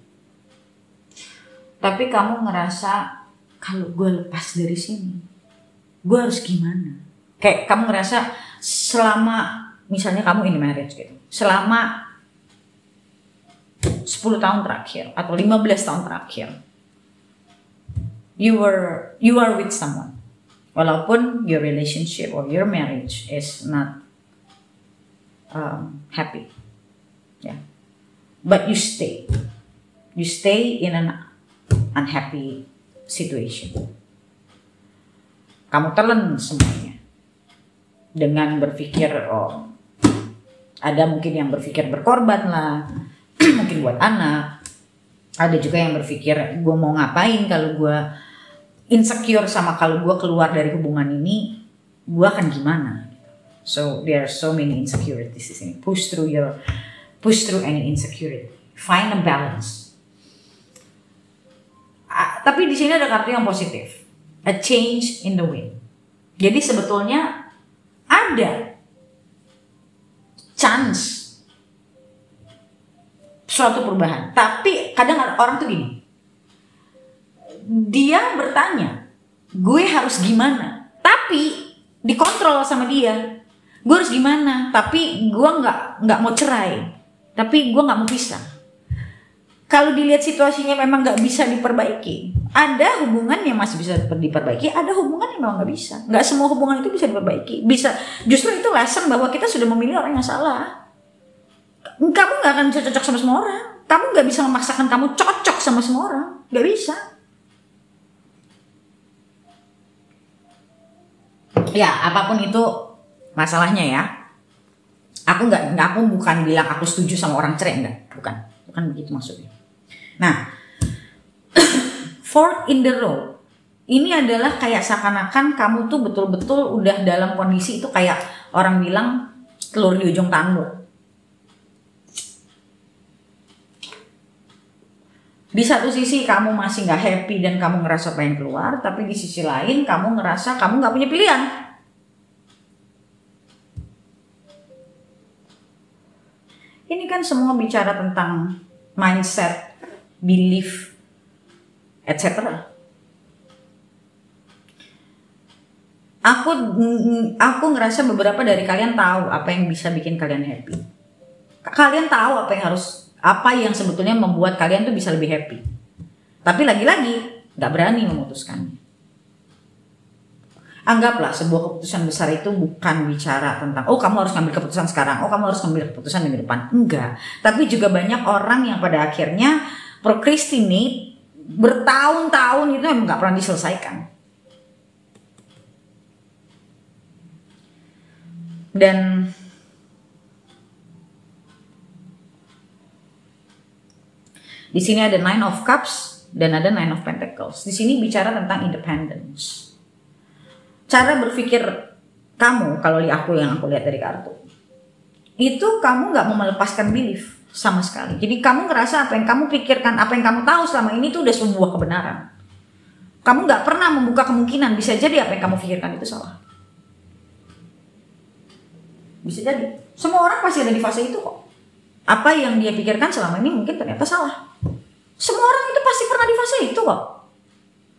Tapi kamu ngerasa kalau gue lepas dari sini, gue harus gimana? Kayak kamu ngerasa selama, misalnya kamu in marriage gitu, selama 10 tahun terakhir atau 15 tahun terakhir, you are with someone. Walaupun your relationship or your marriage is not happy, yeah, but you stay in an unhappy situation. Kamu telan semuanya dengan berpikir, oh, ada mungkin yang berpikir berkorban lah, mungkin buat anak. Ada juga yang berpikir gue mau ngapain kalau gue insecure sama kalau gue keluar dari hubungan ini, gue akan gimana? So there are so many insecurities di sini. Push through any insecurity. Find a balance. Tapi di sini ada kartu yang positif. A change in the wind. Jadi sebetulnya ada chance suatu perubahan. Tapi kadang orang tuh gini. Dia bertanya, gue harus gimana? Tapi dikontrol sama dia. Gue harus gimana? Tapi gue nggak mau cerai. Tapi gue nggak mau pisah. Kalau dilihat situasinya memang nggak bisa diperbaiki. Ada hubungan yang masih bisa diperbaiki. Ada hubungan yang memang nggak bisa. Nggak semua hubungan itu bisa diperbaiki. Bisa. Justru itu lesson bahwa kita sudah memilih orang yang salah. Kamu nggak akan bisa cocok sama semua orang. Kamu nggak bisa memaksakan kamu cocok sama semua orang. Nggak bisa. Ya apapun itu masalahnya ya. Aku bukan bilang aku setuju sama orang cerai, enggak. Bukan begitu maksudnya. Nah, fork in the road ini adalah kayak seakan-akan kamu tuh betul-betul udah dalam kondisi itu kayak orang bilang telur di ujung tanduk. Di satu sisi kamu masih nggak happy dan kamu ngerasa pengen keluar, tapi di sisi lain kamu ngerasa kamu nggak punya pilihan. Ini kan semua bicara tentang mindset, belief, etc. Aku ngerasa beberapa dari kalian tahu apa yang bisa bikin kalian happy. Kalian tahu apa yang sebetulnya membuat kalian tuh bisa lebih happy. Tapi lagi-lagi nggak berani memutuskannya. Anggaplah sebuah keputusan besar itu bukan bicara tentang kamu harus ngambil keputusan sekarang, kamu harus ngambil keputusan minggu depan. Enggak. Tapi juga banyak orang yang pada akhirnya procrastinate bertahun-tahun itu emang nggak pernah diselesaikan. Dan di sini ada Nine of Cups dan ada Nine of Pentacles. Di sini bicara tentang independence. Cara berpikir kamu, kalau aku lihat dari kartu, itu kamu nggak mau melepaskan belief sama sekali. Jadi kamu ngerasa apa yang kamu pikirkan, apa yang kamu tahu selama ini itu udah sebuah kebenaran. Kamu nggak pernah membuka kemungkinan bisa jadi apa yang kamu pikirkan itu salah. Bisa jadi. Semua orang pasti ada di fase itu kok. Apa yang dia pikirkan selama ini mungkin ternyata salah. Semua orang itu pasti pernah di fase itu kok.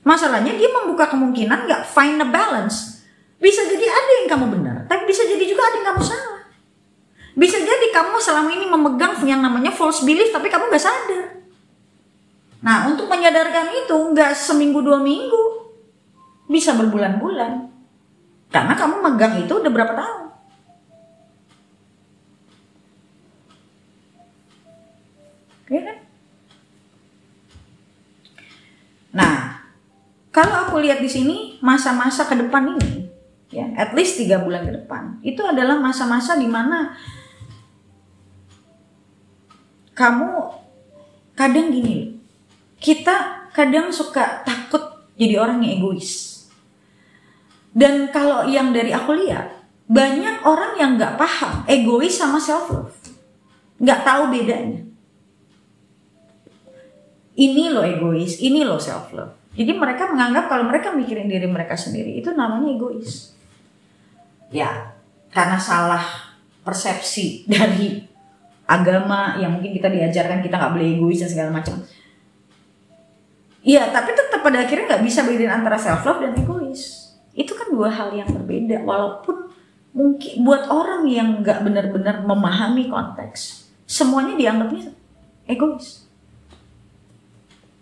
Masalahnya dia membuka kemungkinan nggak find a balance. Bisa jadi ada yang kamu benar, tapi bisa jadi juga ada yang kamu salah. Bisa jadi kamu selama ini memegang yang namanya false belief, tapi kamu nggak sadar. Nah, untuk menyadarkan itu nggak seminggu 2 minggu, bisa berbulan-bulan. Karena kamu megang itu udah berapa tahun. Ya kan? Nah, kalau aku lihat di sini masa-masa ke depan ini, ya, at least 3 bulan ke depan, itu adalah masa-masa di mana kamu kadang gini, kita kadang suka takut jadi orang yang egois. Dan kalau yang dari aku lihat, banyak orang yang nggak paham egois sama self love, nggak tahu bedanya. Ini lo egois, ini lo self love. Jadi mereka menganggap kalau mereka mikirin diri mereka sendiri itu namanya egois. Ya, karena salah persepsi dari agama yang mungkin kita diajarkan kita nggak boleh egois dan segala macam. Iya, tapi tetap pada akhirnya nggak bisa bedain antara self love dan egois. Itu kan dua hal yang berbeda. Walaupun mungkin buat orang yang nggak benar-benar memahami konteks, semuanya dianggapnya egois.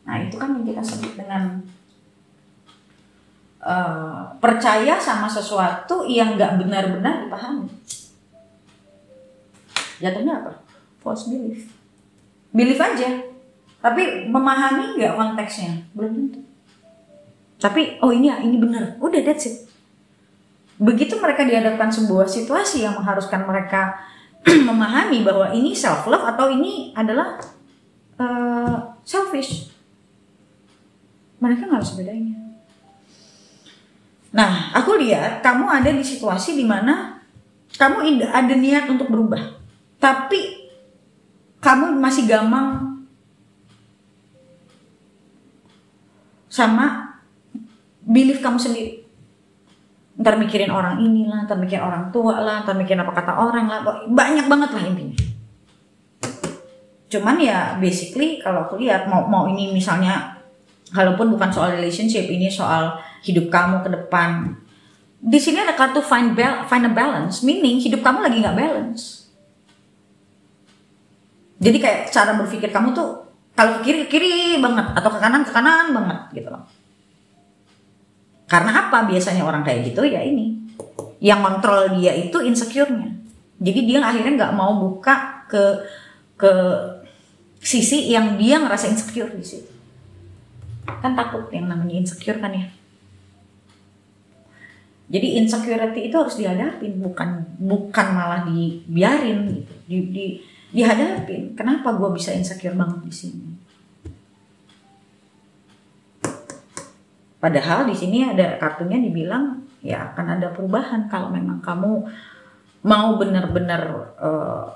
Nah itu kan yang kita sebut dengan percaya sama sesuatu yang nggak benar-benar dipahami. Jatuhnya apa? False belief. Belief aja, tapi memahami nggak konteksnya? Belum tentu. Tapi oh ini benar, udah that's it. Begitu mereka dihadapkan sebuah situasi yang mengharuskan mereka memahami bahwa ini self love atau ini adalah selfish, mereka nggak bisa bedainnya. Nah, aku lihat kamu ada di situasi di mana kamu ada niat untuk berubah, tapi kamu masih gampang sama belief kamu sendiri. Ntar mikirin orang inilah, ntar mikirin orang tua lah, ntar mikirin apa kata orang lah, banyak banget lah intinya. Cuman ya basically kalau aku lihat mau ini misalnya, walaupun bukan soal relationship, ini soal hidup kamu ke depan. Di sini ada kartu find a balance, meaning hidup kamu lagi nggak balance. Jadi kayak cara berpikir kamu tuh kalau ke kiri banget atau ke kanan banget gitu loh. Karena apa biasanya orang kayak gitu ya ini yang kontrol dia itu insecure-nya. Jadi dia akhirnya nggak mau buka ke sisi yang dia ngerasa insecure di situ. Kan takut yang namanya insecure kan ya. Jadi insecurity itu harus dihadapin, bukan malah dibiarin gitu. Dihadapin. Kenapa gue bisa insecure banget di sini? Padahal di sini ada kartunya dibilang ya akan ada perubahan kalau memang kamu mau benar-benar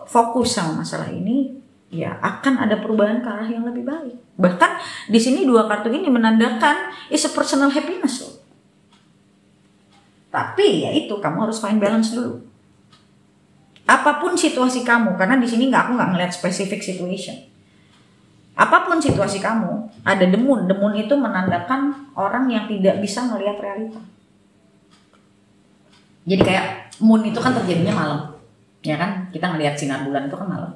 fokus sama masalah ini, ya akan ada perubahan ke arah yang lebih baik. Bahkan di sini dua kartu ini menandakan is a personal happiness loh. Tapi ya itu kamu harus find balance dulu. Apapun situasi kamu, karena di sini aku nggak ngeliat specific situation. Apapun situasi kamu, ada demun. Demun itu menandakan orang yang tidak bisa melihat realita. Jadi kayak moon itu kan terjadinya malam, ya kan? Kita ngelihat sinar bulan itu kan malam.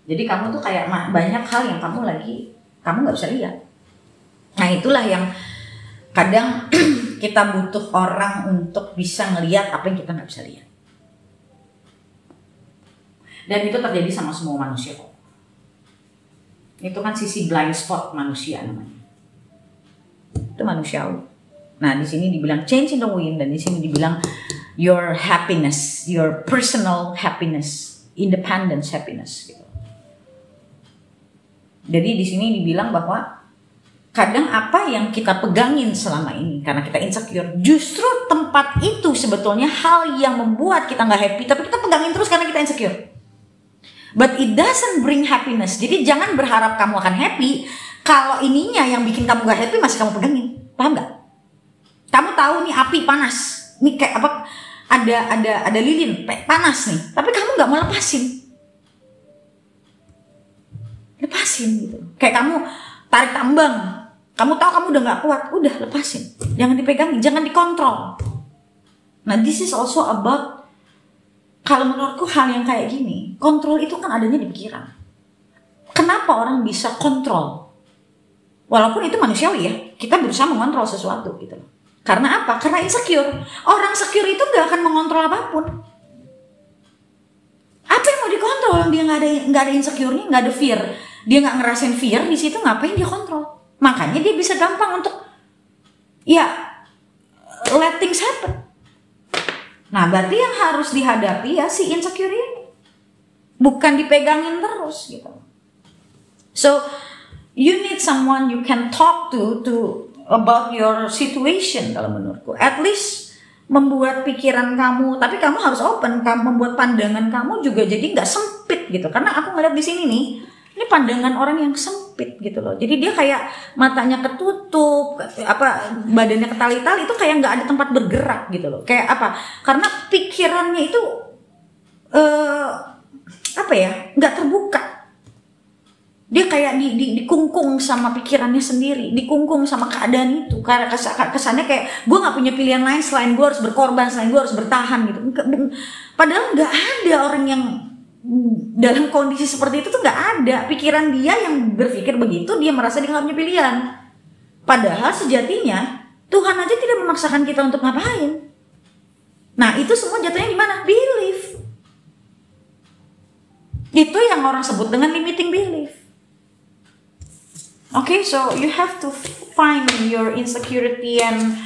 Jadi kamu tuh kayak banyak hal yang kamu nggak bisa lihat. Nah itulah yang kadang kita butuh orang untuk bisa ngelihat apa yang kita nggak bisa lihat. Dan itu terjadi sama semua manusia kok. Itu kan sisi blind spot manusia namanya. Itu manusiawi. Nah di sini dibilang change in the wind, dan di sini dibilang your happiness, your personal happiness, independence happiness. Gitu. Jadi di sini dibilang bahwa kadang apa yang kita pegangin selama ini karena kita insecure, justru tempat itu sebetulnya hal yang membuat kita nggak happy, tapi kita pegangin terus karena kita insecure. But it doesn't bring happiness. Jadi jangan berharap kamu akan happy kalau ininya yang bikin kamu gak happy masih kamu pegangin. Paham gak? Kamu tahu nih api panas, nih kayak apa? Ada lilin panas nih, tapi kamu gak mau lepasin gitu. Kayak kamu tarik tambang, kamu tahu kamu udah gak kuat, udah lepasin. Jangan dipegangin, jangan dikontrol. Nah this is also about, kalau menurutku hal yang kayak gini, kontrol itu kan adanya di pikiran. Kenapa orang bisa kontrol? Walaupun itu manusiawi ya, kita berusaha mengontrol sesuatu gitu loh. Karena apa? Karena insecure. Orang secure itu gak akan mengontrol apapun. Apa yang mau dikontrol? Dia nggak ada insecure-nya, nggak ada fear. Dia nggak ngerasain fear di situ, ngapain dia kontrol? Makanya dia bisa gampang untuk ya let things happen. Nah berarti yang harus dihadapi ya si insecure ini, bukan dipegangin terus gitu. So you need someone you can talk to about your situation kalau menurutku. At least membuat pikiran kamu, tapi kamu harus open, kamu membuat pandangan kamu juga jadi nggak sempit gitu. Karena aku ngeliat di sini nih, ini pandangan orang yang sempit gitu loh. Jadi dia kayak matanya ketutup, badannya ketali-tali, itu kayak nggak ada tempat bergerak gitu loh. Kayak apa? Karena pikirannya itu apa ya, nggak terbuka. Dia kayak dikungkung sama pikirannya sendiri, dikungkung sama keadaan itu. Karena kesannya kayak gue nggak punya pilihan lain selain gue harus berkorban, selain gue harus bertahan gitu. Padahal nggak ada orang yang dalam kondisi seperti itu tuh, nggak ada. Pikiran dia yang berpikir begitu, dia merasa dia nggak punya pilihan. Padahal sejatinya Tuhan aja tidak memaksakan kita untuk ngapain. Nah itu semua jatuhnya di mana? Belief. Itu yang orang sebut dengan limiting belief. Okay, so you have to find your insecurity and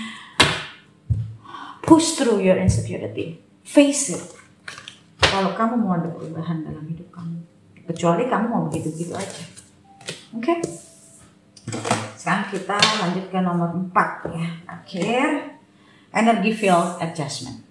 push through your insecurity. Face it. Kalau kamu mau ada perubahan dalam hidup kamu, kecuali kamu mau begitu-begitu aja. Oke. Sekarang kita lanjut ke nomor 4 ya. Akhir, energy field adjustment.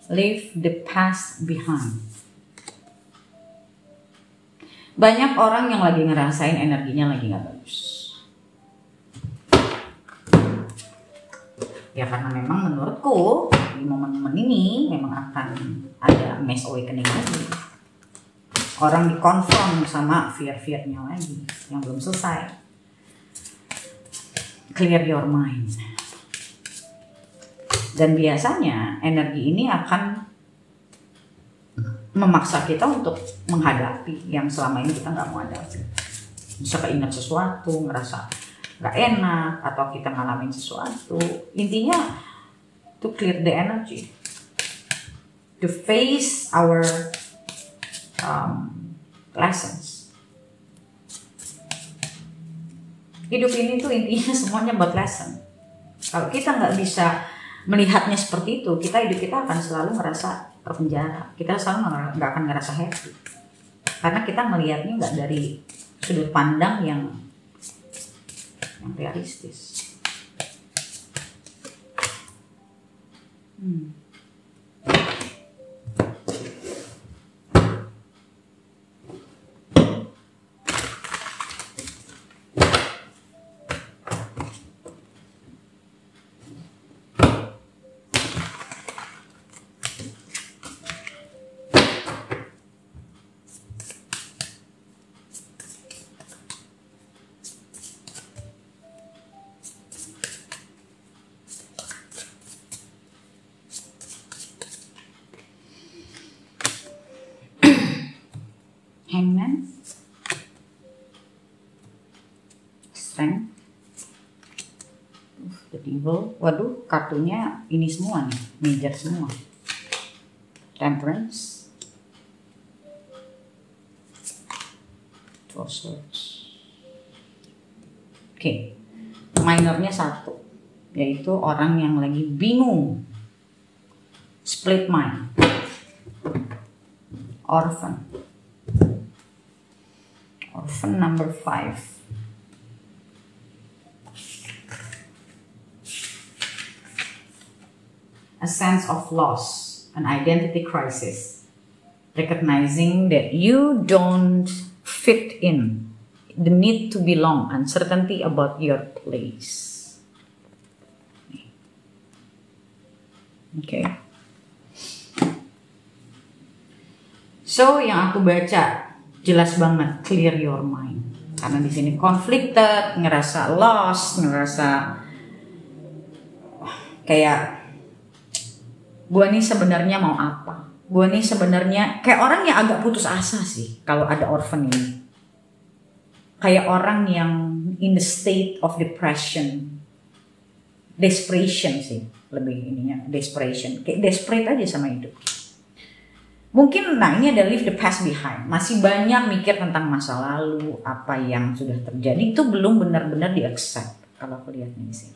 Leave the past behind. Banyak orang yang lagi ngerasain energinya lagi gak bagus. Ya karena memang menurutku di momen-momen ini memang akan ada mass awakening lagi. Orang dikonfront sama fear-fearnya lagi yang belum selesai. Clear your mind. Dan biasanya energi ini akan memaksa kita untuk menghadapi yang selama ini kita nggak mau hadapi. Bisa keinget sesuatu, ngerasa nggak enak, atau kita ngalamin sesuatu. Intinya to clear the energy, to face our lessons. Hidup ini tuh intinya semuanya buat lesson. Kalau kita nggak bisa melihatnya seperti itu, hidup kita akan selalu merasa terpenjara. Kita selalu nggak akan ngerasa happy, karena kita melihatnya nggak dari sudut pandang yang realistis. Hangman, Strength, the Devil. Waduh, kartunya ini semua nih, major semua. Temperance, Two of Swords. Oke, minornya 1, yaitu orang yang lagi bingung, split mind, Orphan. Orphan number 5. A sense of loss, an identity crisis. Recognizing that you don't fit in, the need to belong, uncertainty about your place. Okay. So yang aku baca jelas banget, clear your mind. Karena di sini conflicted, ngerasa lost, ngerasa kayak gue nih sebenarnya mau apa? Gue nih sebenarnya kayak orang yang agak putus asa sih kalau ada orphan ini. Kayak orang yang in the state of depression, desperation sih lebih ininya, desperation. Kayak desperate aja sama hidup. Mungkin, nah ini ada leave the past behind. Masih banyak mikir tentang masa lalu, apa yang sudah terjadi itu belum benar-benar di-accept kalau aku lihat di sini.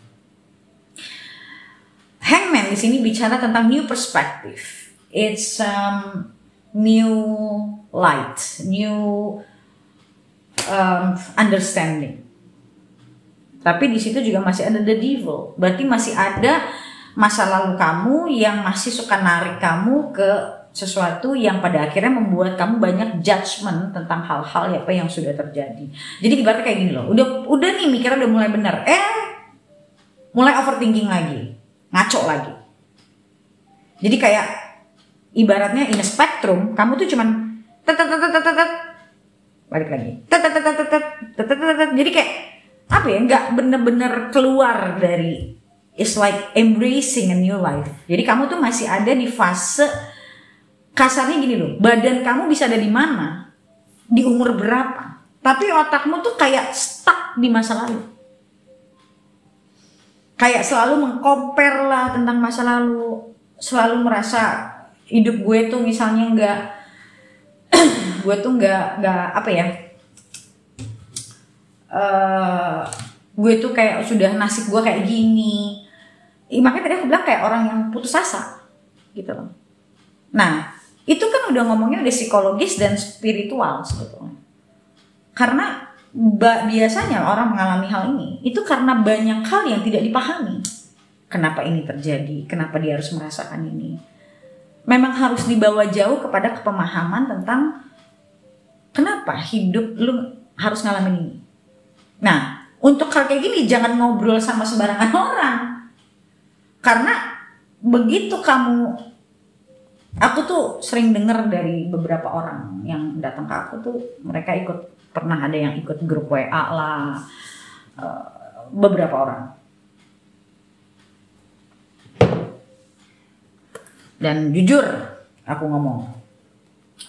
Hangman di sini bicara tentang new perspective. It's new light, new understanding. Tapi di situ juga masih ada the devil. Berarti masih ada masa lalu kamu yang masih suka narik kamu ke sesuatu yang pada akhirnya membuat kamu banyak judgment tentang hal-hal apa yang sudah terjadi. Jadi ibaratnya kayak gini loh. Udah nih mikirnya udah mulai benar. Mulai overthinking lagi. Ngaco lagi. Jadi kayak ibaratnya in a spectrum, kamu tuh cuman balik lagi. Jadi kayak apa ya? Nggak bener-bener keluar dari, it's like embracing a new life. Jadi kamu tuh masih ada di fase kasarnya gini loh. Badan kamu bisa ada di mana? Di umur berapa? Tapi otakmu tuh kayak stuck di masa lalu. Kayak selalu mengcompare lah tentang masa lalu, selalu merasa hidup gue tuh misalnya gue tuh kayak sudah nasib gue kayak gini. Makanya tadi aku bilang kayak orang yang putus asa gitu loh. Nah itu kan udah ngomongnya udah psikologis dan spiritual sebetulnya. Karena biasanya orang mengalami hal ini itu karena banyak hal yang tidak dipahami. Kenapa ini terjadi? Kenapa dia harus merasakan ini? Memang harus dibawa jauh kepada kepemahaman tentang kenapa hidup lu harus ngalamin ini. Nah, untuk hal kayak gini jangan ngobrol sama sembarangan orang. Karena begitu aku tuh sering dengar dari beberapa orang yang datang ke aku tuh, mereka pernah ada yang ikut grup WA lah, beberapa orang. Dan jujur aku ngomong,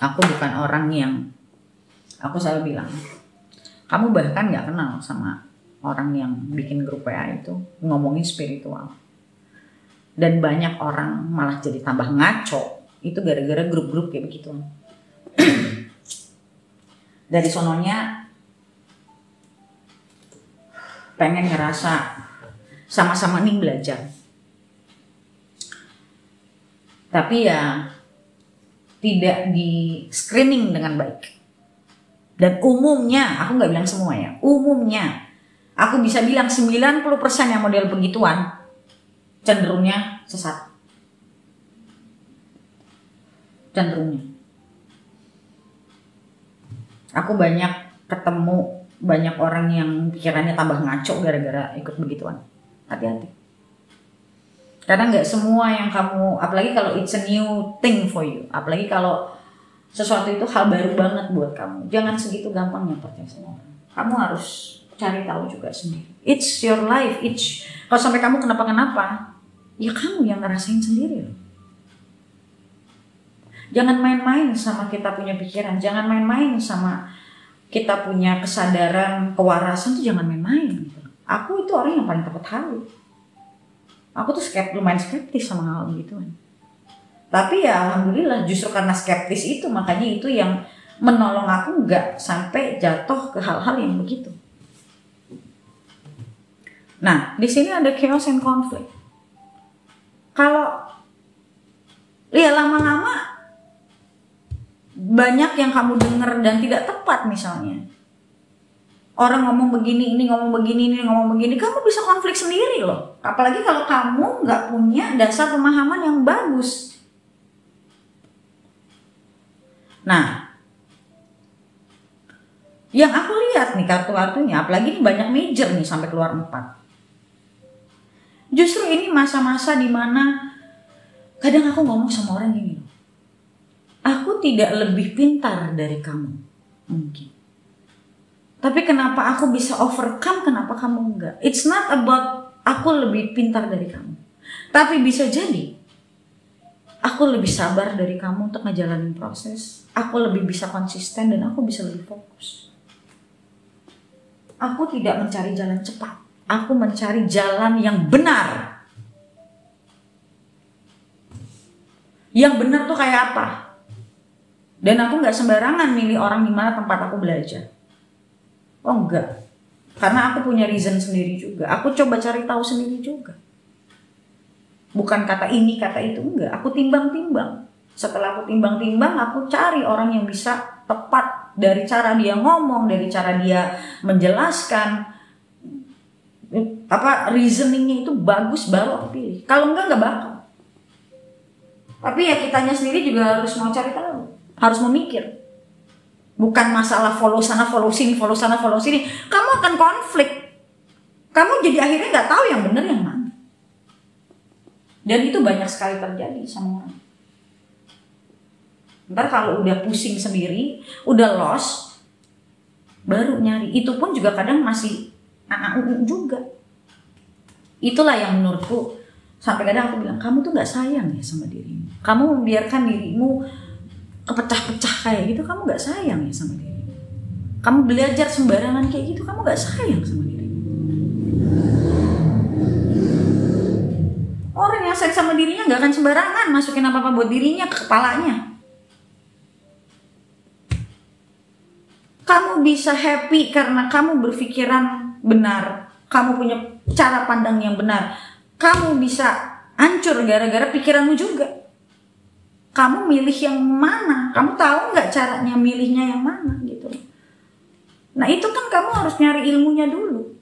aku bukan orang yang, aku selalu bilang, kamu bahkan gak kenal sama orang yang bikin grup WA itu ngomongin spiritual. Dan banyak orang malah jadi tambah ngaco, itu gara-gara grup-grup kayak begitu. Dari sononya pengen ngerasa sama-sama nih belajar. Tapi ya tidak di screening dengan baik. Dan umumnya, aku gak bilang semua ya, umumnya aku bisa bilang 90% yang model begituan cenderungnya sesat. Cenderungnya. Aku banyak ketemu banyak orang yang pikirannya tambah ngaco gara-gara ikut begituan. Hati-hati. Karena nggak semua yang kamu, apalagi kalau it's a new thing for you, apalagi kalau sesuatu itu hal baru banget buat kamu, jangan segitu gampangnya percaya sama orang. Kamu harus cari tahu juga sendiri. It's your life. Kalau sampai kamu kenapa-kenapa, ya kamu yang ngerasain sendiri loh. Jangan main-main sama kita punya pikiran, jangan main-main sama kita punya kesadaran, kewarasan tuh jangan main-main gitu. Aku itu orang yang paling takut halu. Aku tuh lumayan skeptis sama hal begituan. Tapi ya alhamdulillah justru karena skeptis itu, makanya itu yang menolong aku nggak sampai jatuh ke hal-hal yang begitu. Nah, di sini ada chaos and conflict. Kalau ya lama-lama banyak yang kamu dengar dan tidak tepat misalnya. Orang ngomong begini, ini ngomong begini, ini ngomong begini, kamu bisa konflik sendiri loh. Apalagi kalau kamu nggak punya dasar pemahaman yang bagus. Nah, yang aku lihat nih kartu-kartunya, apalagi ini banyak major nih sampai keluar 4. Justru ini masa-masa dimana kadang aku ngomong sama orang gini, aku tidak lebih pintar dari kamu, mungkin. Tapi kenapa aku bisa overcome, kenapa kamu enggak? It's not about aku lebih pintar dari kamu. Tapi bisa jadi aku lebih sabar dari kamu untuk ngejalanin proses. Aku lebih bisa konsisten dan aku bisa lebih fokus. Aku tidak mencari jalan cepat. Aku mencari jalan yang benar. Yang benar tuh kayak apa? Dan aku gak sembarangan milih orang di mana tempat aku belajar. Oh enggak. Karena aku punya reason sendiri juga. Aku coba cari tahu sendiri juga. Bukan kata ini, kata itu, enggak. Aku timbang-timbang. Setelah aku timbang-timbang, aku cari orang yang bisa tepat dari cara dia ngomong, dari cara dia menjelaskan, reasoningnya itu bagus, baru aku pilih. Kalau enggak bakal. Tapi ya kitanya sendiri juga harus mau cari tahu, harus memikir. Bukan masalah follow sana, follow sini, follow sana, follow sini. Kamu akan konflik. Kamu jadi akhirnya nggak tahu yang benar yang mana. Dan itu banyak sekali terjadi sama orang. Ntar kalau udah pusing sendiri, udah lost, baru nyari. Itu pun juga kadang masih juga. Itulah yang menurutku, sampai kadang aku bilang, kamu tuh gak sayang ya sama dirimu. Kamu membiarkan dirimu kepecah-pecah kayak gitu, kamu gak sayang ya sama dirimu. Kamu belajar sembarangan kayak gitu, kamu gak sayang sama dirimu. Orang yang sayang sama dirinya gak akan sembarangan masukin apa-apa buat dirinya ke kepalanya. Kamu bisa happy karena kamu berpikiran benar, kamu punya cara pandang yang benar. Kamu bisa hancur gara-gara pikiranmu juga. Kamu milih yang mana? Kamu tahu nggak caranya milihnya yang mana gitu. Nah itu kan kamu harus nyari ilmunya dulu.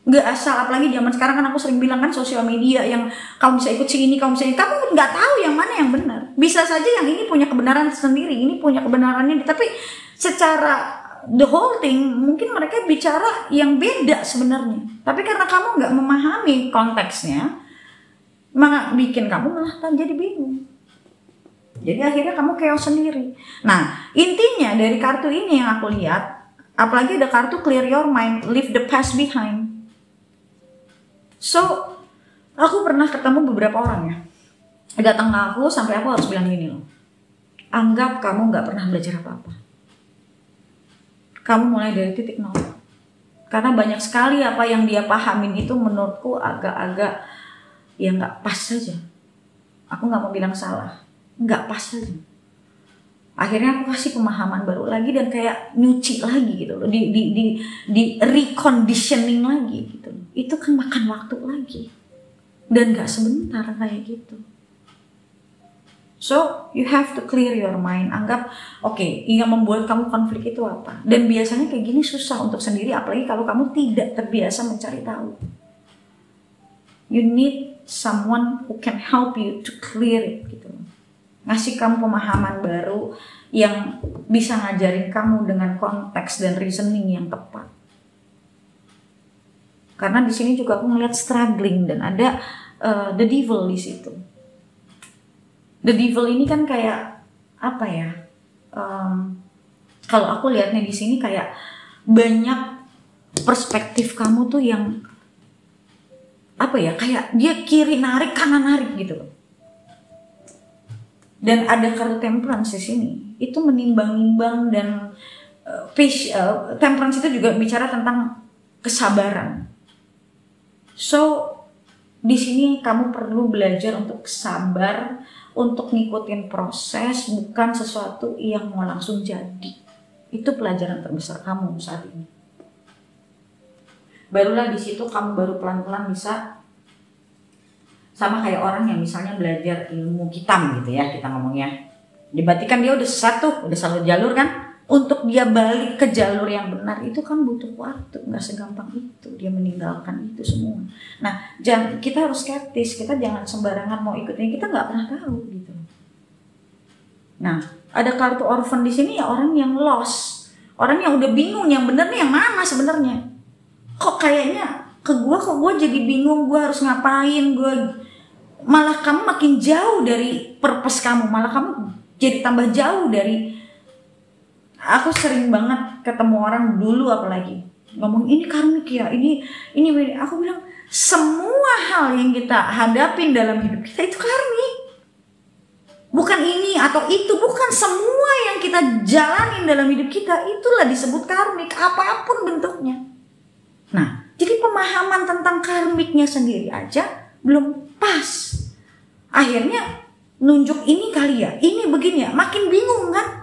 Nggak asal, apalagi zaman sekarang kan aku sering bilang kan sosial media yang kamu bisa ikut sini, kamu bisa ini. Kamu nggak tahu yang mana yang benar. Bisa saja yang ini punya kebenaran sendiri, ini punya kebenarannya. Tapi secara the whole thing mungkin mereka bicara yang beda sebenarnya. Tapi karena kamu nggak memahami konteksnya, malah bikin kamu malah jadi bingung. Jadi akhirnya kamu chaos sendiri. Nah intinya dari kartu ini yang aku lihat, apalagi ada kartu clear your mind, leave the past behind. So aku pernah ketemu beberapa orang ya, datang ke aku sampai aku harus bilang gini loh, anggap kamu nggak pernah belajar apa-apa. Kamu mulai dari titik nol. Karena banyak sekali apa yang dia pahamin itu menurutku agak-agak ya nggak pas saja. Aku nggak mau bilang salah, nggak pas saja. Akhirnya aku kasih pemahaman baru lagi dan kayak nyuci lagi gitu loh, di reconditioning lagi gitu. Itu kan makan waktu lagi dan nggak sebentar kayak gitu. So you have to clear your mind. Anggap yang membuat kamu konflik itu apa. Dan biasanya kayak gini susah untuk sendiri, apalagi kalau kamu tidak terbiasa mencari tahu. You need someone who can help you to clear it gitu. Ngasih kamu pemahaman baru yang bisa ngajarin kamu dengan konteks dan reasoning yang tepat. Karena di sini juga aku ngeliat struggling dan ada the devil di situ. The devil ini kan kayak apa ya? Kalau aku lihatnya di sini kayak banyak perspektif kamu tuh yang apa ya? Kayak dia kiri narik, kanan narik gitu loh. Dan ada kartu temperance di sini. Itu menimbang-nimbang dan temperance itu juga bicara tentang kesabaran. So di sini kamu perlu belajar untuk sabar, untuk ngikutin proses, bukan sesuatu yang mau langsung jadi. Itu pelajaran terbesar kamu saat ini. Barulah di situ kamu baru pelan-pelan bisa, sama kayak orang yang misalnya belajar ilmu hitam gitu ya, kita ngomongnya. Berarti kan dia udah satu, udah salah jalur kan. Untuk dia balik ke jalur yang benar itu kan butuh waktu, nggak segampang itu dia meninggalkan itu semua. Nah, kita harus skeptis, kita jangan sembarangan mau ikutnya, kita nggak pernah tahu gitu. Nah, ada kartu orphan di sini ya, orang yang lost, orang yang udah bingung yang benar nih yang mana sebenarnya. Kok kayaknya ke gue jadi bingung, gue harus ngapain, malah kamu makin jauh dari purpose kamu, malah kamu jadi tambah jauh dari. Aku sering banget ketemu orang dulu apalagi ngomong ini karmik ya, ini aku bilang semua hal yang kita hadapin dalam hidup kita itu karmik. Bukan ini atau itu, bukan, semua yang kita jalanin dalam hidup kita itulah disebut karmik, apapun bentuknya. Nah, jadi pemahaman tentang karmiknya sendiri aja belum pas. Akhirnya nunjuk ini kali ya, ini begini ya, makin bingung kan?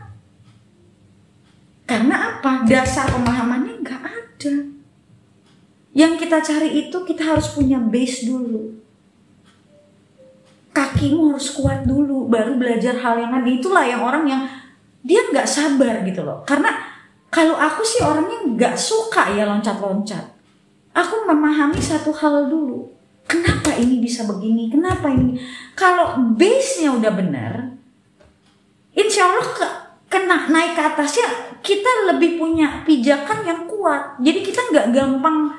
Karena apa? Dasar pemahamannya nggak ada. Yang kita cari itu kita harus punya base dulu. kakimu harus kuat dulu, baru belajar hal yang lain. Itulah yang orang yang dia nggak sabar gitu loh. Karena kalau aku sih orangnya nggak suka ya loncat-loncat. Aku memahami satu hal dulu. Kenapa ini bisa begini? Kenapa ini? Kalau base-nya udah benar, insya Allah kena naik ke atasnya kita lebih punya pijakan yang kuat. Jadi kita nggak gampang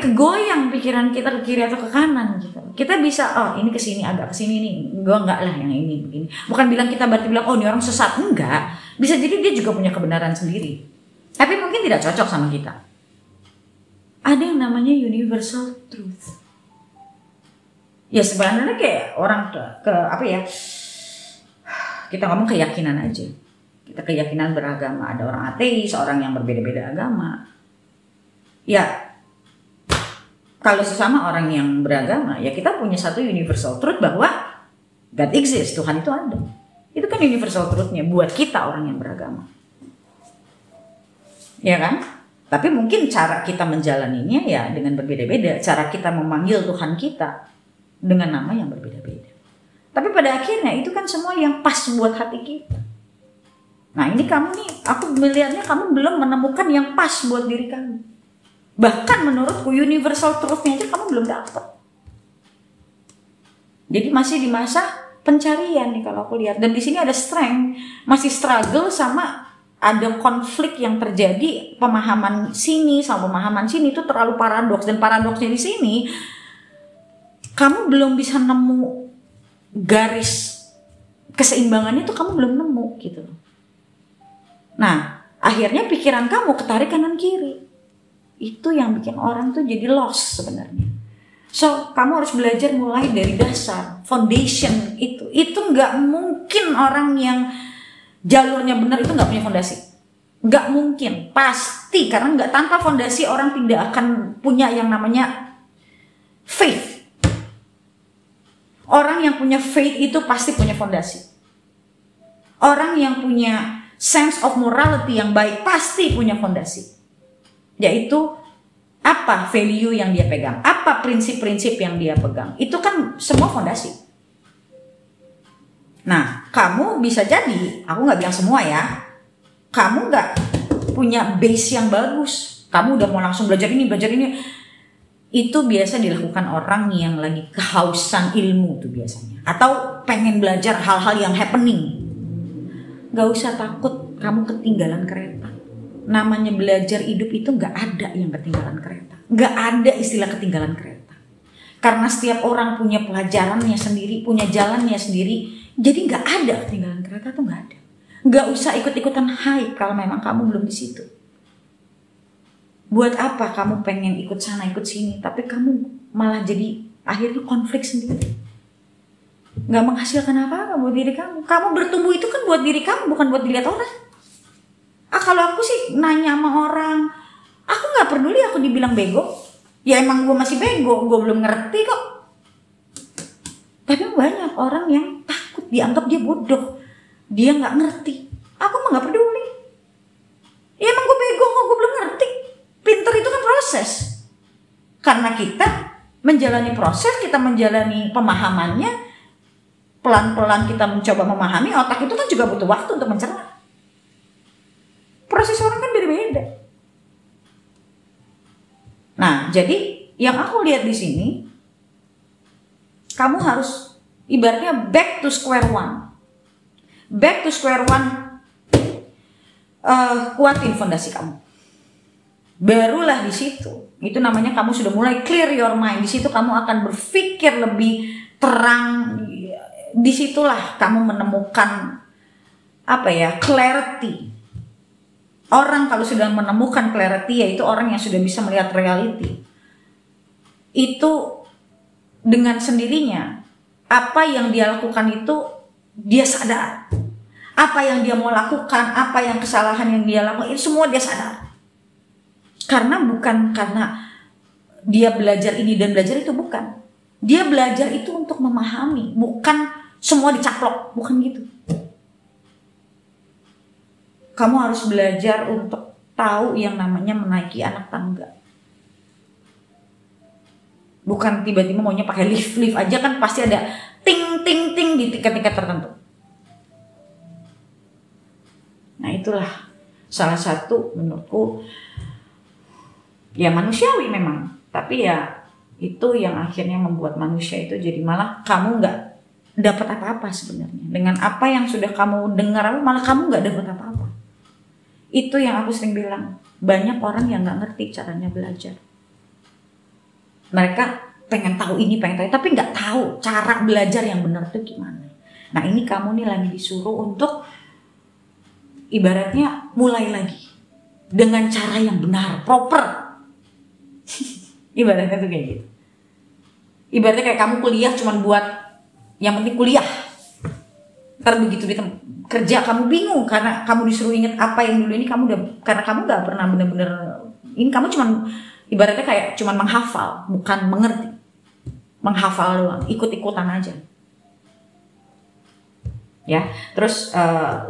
kegoyang pikiran kita ke kiri atau ke kanan gitu. Kita bisa ini ke sini agak ke sini nih. Gua enggak lah yang ini begini. Bukan bilang kita berarti bilang ini orang sesat, enggak. Bisa jadi dia juga punya kebenaran sendiri. Tapi mungkin tidak cocok sama kita. Ada yang namanya universal truth. Ya sebenarnya kayak orang kita ngomong keyakinan aja. Kita keyakinan beragama. Ada orang ateis, orang yang berbeda-beda agama. Ya kalau sesama orang yang beragama, ya kita punya satu universal truth bahwa God exists, Tuhan itu ada. Itu kan universal truth-nya buat kita orang yang beragama. Ya kan? Tapi mungkin cara kita menjalaninya ya dengan berbeda-beda. Cara kita memanggil Tuhan kita dengan nama yang berbeda-beda. Tapi pada akhirnya itu kan semua yang pas buat hati kita. Nah ini kamu nih, aku melihatnya kamu belum menemukan yang pas buat diri kamu. Bahkan menurutku universal truth-nya aja kamu belum dapat. Jadi masih di masa pencarian nih kalau aku lihat. Dan di sini ada strength, masih struggle sama ada konflik yang terjadi, pemahaman sini sama pemahaman sini itu terlalu paradoks. Dan paradoksnya di sini kamu belum bisa nemu garis keseimbangannya itu kamu belum nemu gitu. Nah, akhirnya pikiran kamu ketarik kanan kiri. Itu yang bikin orang tuh jadi lost sebenarnya. So, kamu harus belajar mulai dari dasar, foundation itu. Itu nggak mungkin orang yang jalurnya benar itu nggak punya fondasi. Nggak mungkin, pasti. Karena nggak tanpa fondasi orang tidak akan punya yang namanya faith. Orang yang punya faith itu pasti punya fondasi. Orang yang punya sense of morality yang baik pasti punya fondasi. Yaitu apa value yang dia pegang, apa prinsip-prinsip yang dia pegang. Itu kan semua fondasi. Nah, kamu bisa jadi, aku nggak bilang semua ya, kamu nggak punya base yang bagus. Kamu udah mau langsung belajar ini. Itu biasa dilakukan orang yang lagi kehausan ilmu tuh biasanya. Atau pengen belajar hal-hal yang happening. Gak usah takut kamu ketinggalan kereta. Namanya belajar hidup itu gak ada yang ketinggalan kereta. Gak ada istilah ketinggalan kereta. Karena setiap orang punya pelajarannya sendiri, punya jalannya sendiri. Jadi gak ada ketinggalan kereta tuh gak ada. Gak usah ikut-ikutan hype kalau memang kamu belum di situ. Buat apa kamu pengen ikut sana ikut sini, tapi kamu malah jadi akhirnya konflik sendiri. Gak menghasilkan apa-apa buat diri kamu. Kamu bertumbuh itu kan buat diri kamu, bukan buat dilihat orang. Kalau aku sih nanya sama orang, aku gak peduli aku dibilang bego. Ya emang gue masih bego, gue belum ngerti kok. Tapi banyak orang yang takut dianggap dia bodoh, dia gak ngerti. Aku mah gak peduli. Ya emang gue bego kok, gue belum ngerti. Pinter itu kan proses. Karena kita menjalani proses, kita menjalani pemahamannya, pelan-pelan kita mencoba memahami, otak itu kan juga butuh waktu untuk mencerna. Proses orang kan beda-beda. Nah, jadi yang aku lihat di sini, kamu harus ibaratnya back to square one. Back to square one, kuatin fondasi kamu. Barulah di situ, itu namanya kamu sudah mulai clear your mind. Di situ kamu akan berpikir lebih terang. Disitulah kamu menemukan clarity. Orang kalau sudah menemukan clarity, yaitu orang yang sudah bisa melihat reality. Itu dengan sendirinya, apa yang dia lakukan itu dia sadar. Apa yang dia mau lakukan, apa yang kesalahan yang dia lakukan, itu semua dia sadar. Karena bukan karena dia belajar ini dan belajar itu, bukan. Dia belajar itu untuk memahami, bukan semua dicaplok, bukan gitu. Kamu harus belajar untuk tahu yang namanya menaiki anak tangga. Bukan tiba-tiba maunya pakai lift aja, kan pasti ada ting ting ting di tingkat-tingkat tertentu. Nah itulah salah satu menurutku ya manusiawi memang, tapi ya itu yang akhirnya membuat manusia itu jadi malah kamu nggak dapat apa-apa sebenarnya. Dengan apa yang sudah kamu dengar, malah kamu nggak dapat apa-apa. Itu yang aku sering bilang, banyak orang yang nggak ngerti caranya belajar. Mereka pengen tahu ini, pengen tahu, tapi nggak tahu cara belajar yang benar itu gimana. Nah ini kamu nih lagi disuruh untuk ibaratnya mulai lagi dengan cara yang benar, proper. Ibaratnya tuh kayak gitu. Ibaratnya kayak kamu kuliah cuman buat yang penting kuliah. Ntar begitu di kerja kamu bingung karena kamu disuruh inget apa yang dulu ini kamu udah, karena kamu nggak pernah bener-bener ini, kamu cuman ibaratnya kayak cuman menghafal, bukan mengerti. Menghafal doang, ikut-ikutan aja. Ya, terus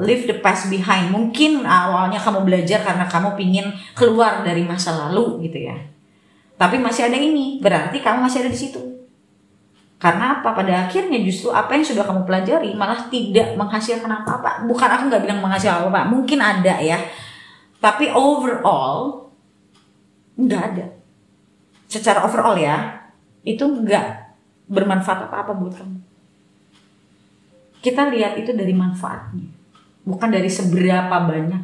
leave the past behind. Mungkin awalnya kamu belajar karena kamu pingin keluar dari masa lalu gitu ya. Tapi masih ada ini, berarti kamu masih ada di situ. Karena apa? Pada akhirnya justru apa yang sudah kamu pelajari malah tidak menghasilkan apa-apa. Bukan, aku nggak bilang menghasilkan apa-apa, mungkin ada ya. Tapi overall nggak ada. Secara overall ya, itu nggak bermanfaat apa-apa buat kamu. Kita lihat itu dari manfaatnya, bukan dari seberapa banyak.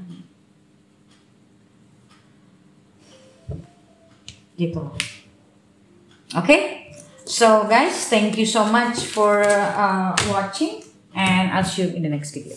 Gitu loh. Okay? So guys, thank you so much for watching, and I'll see you in the next video.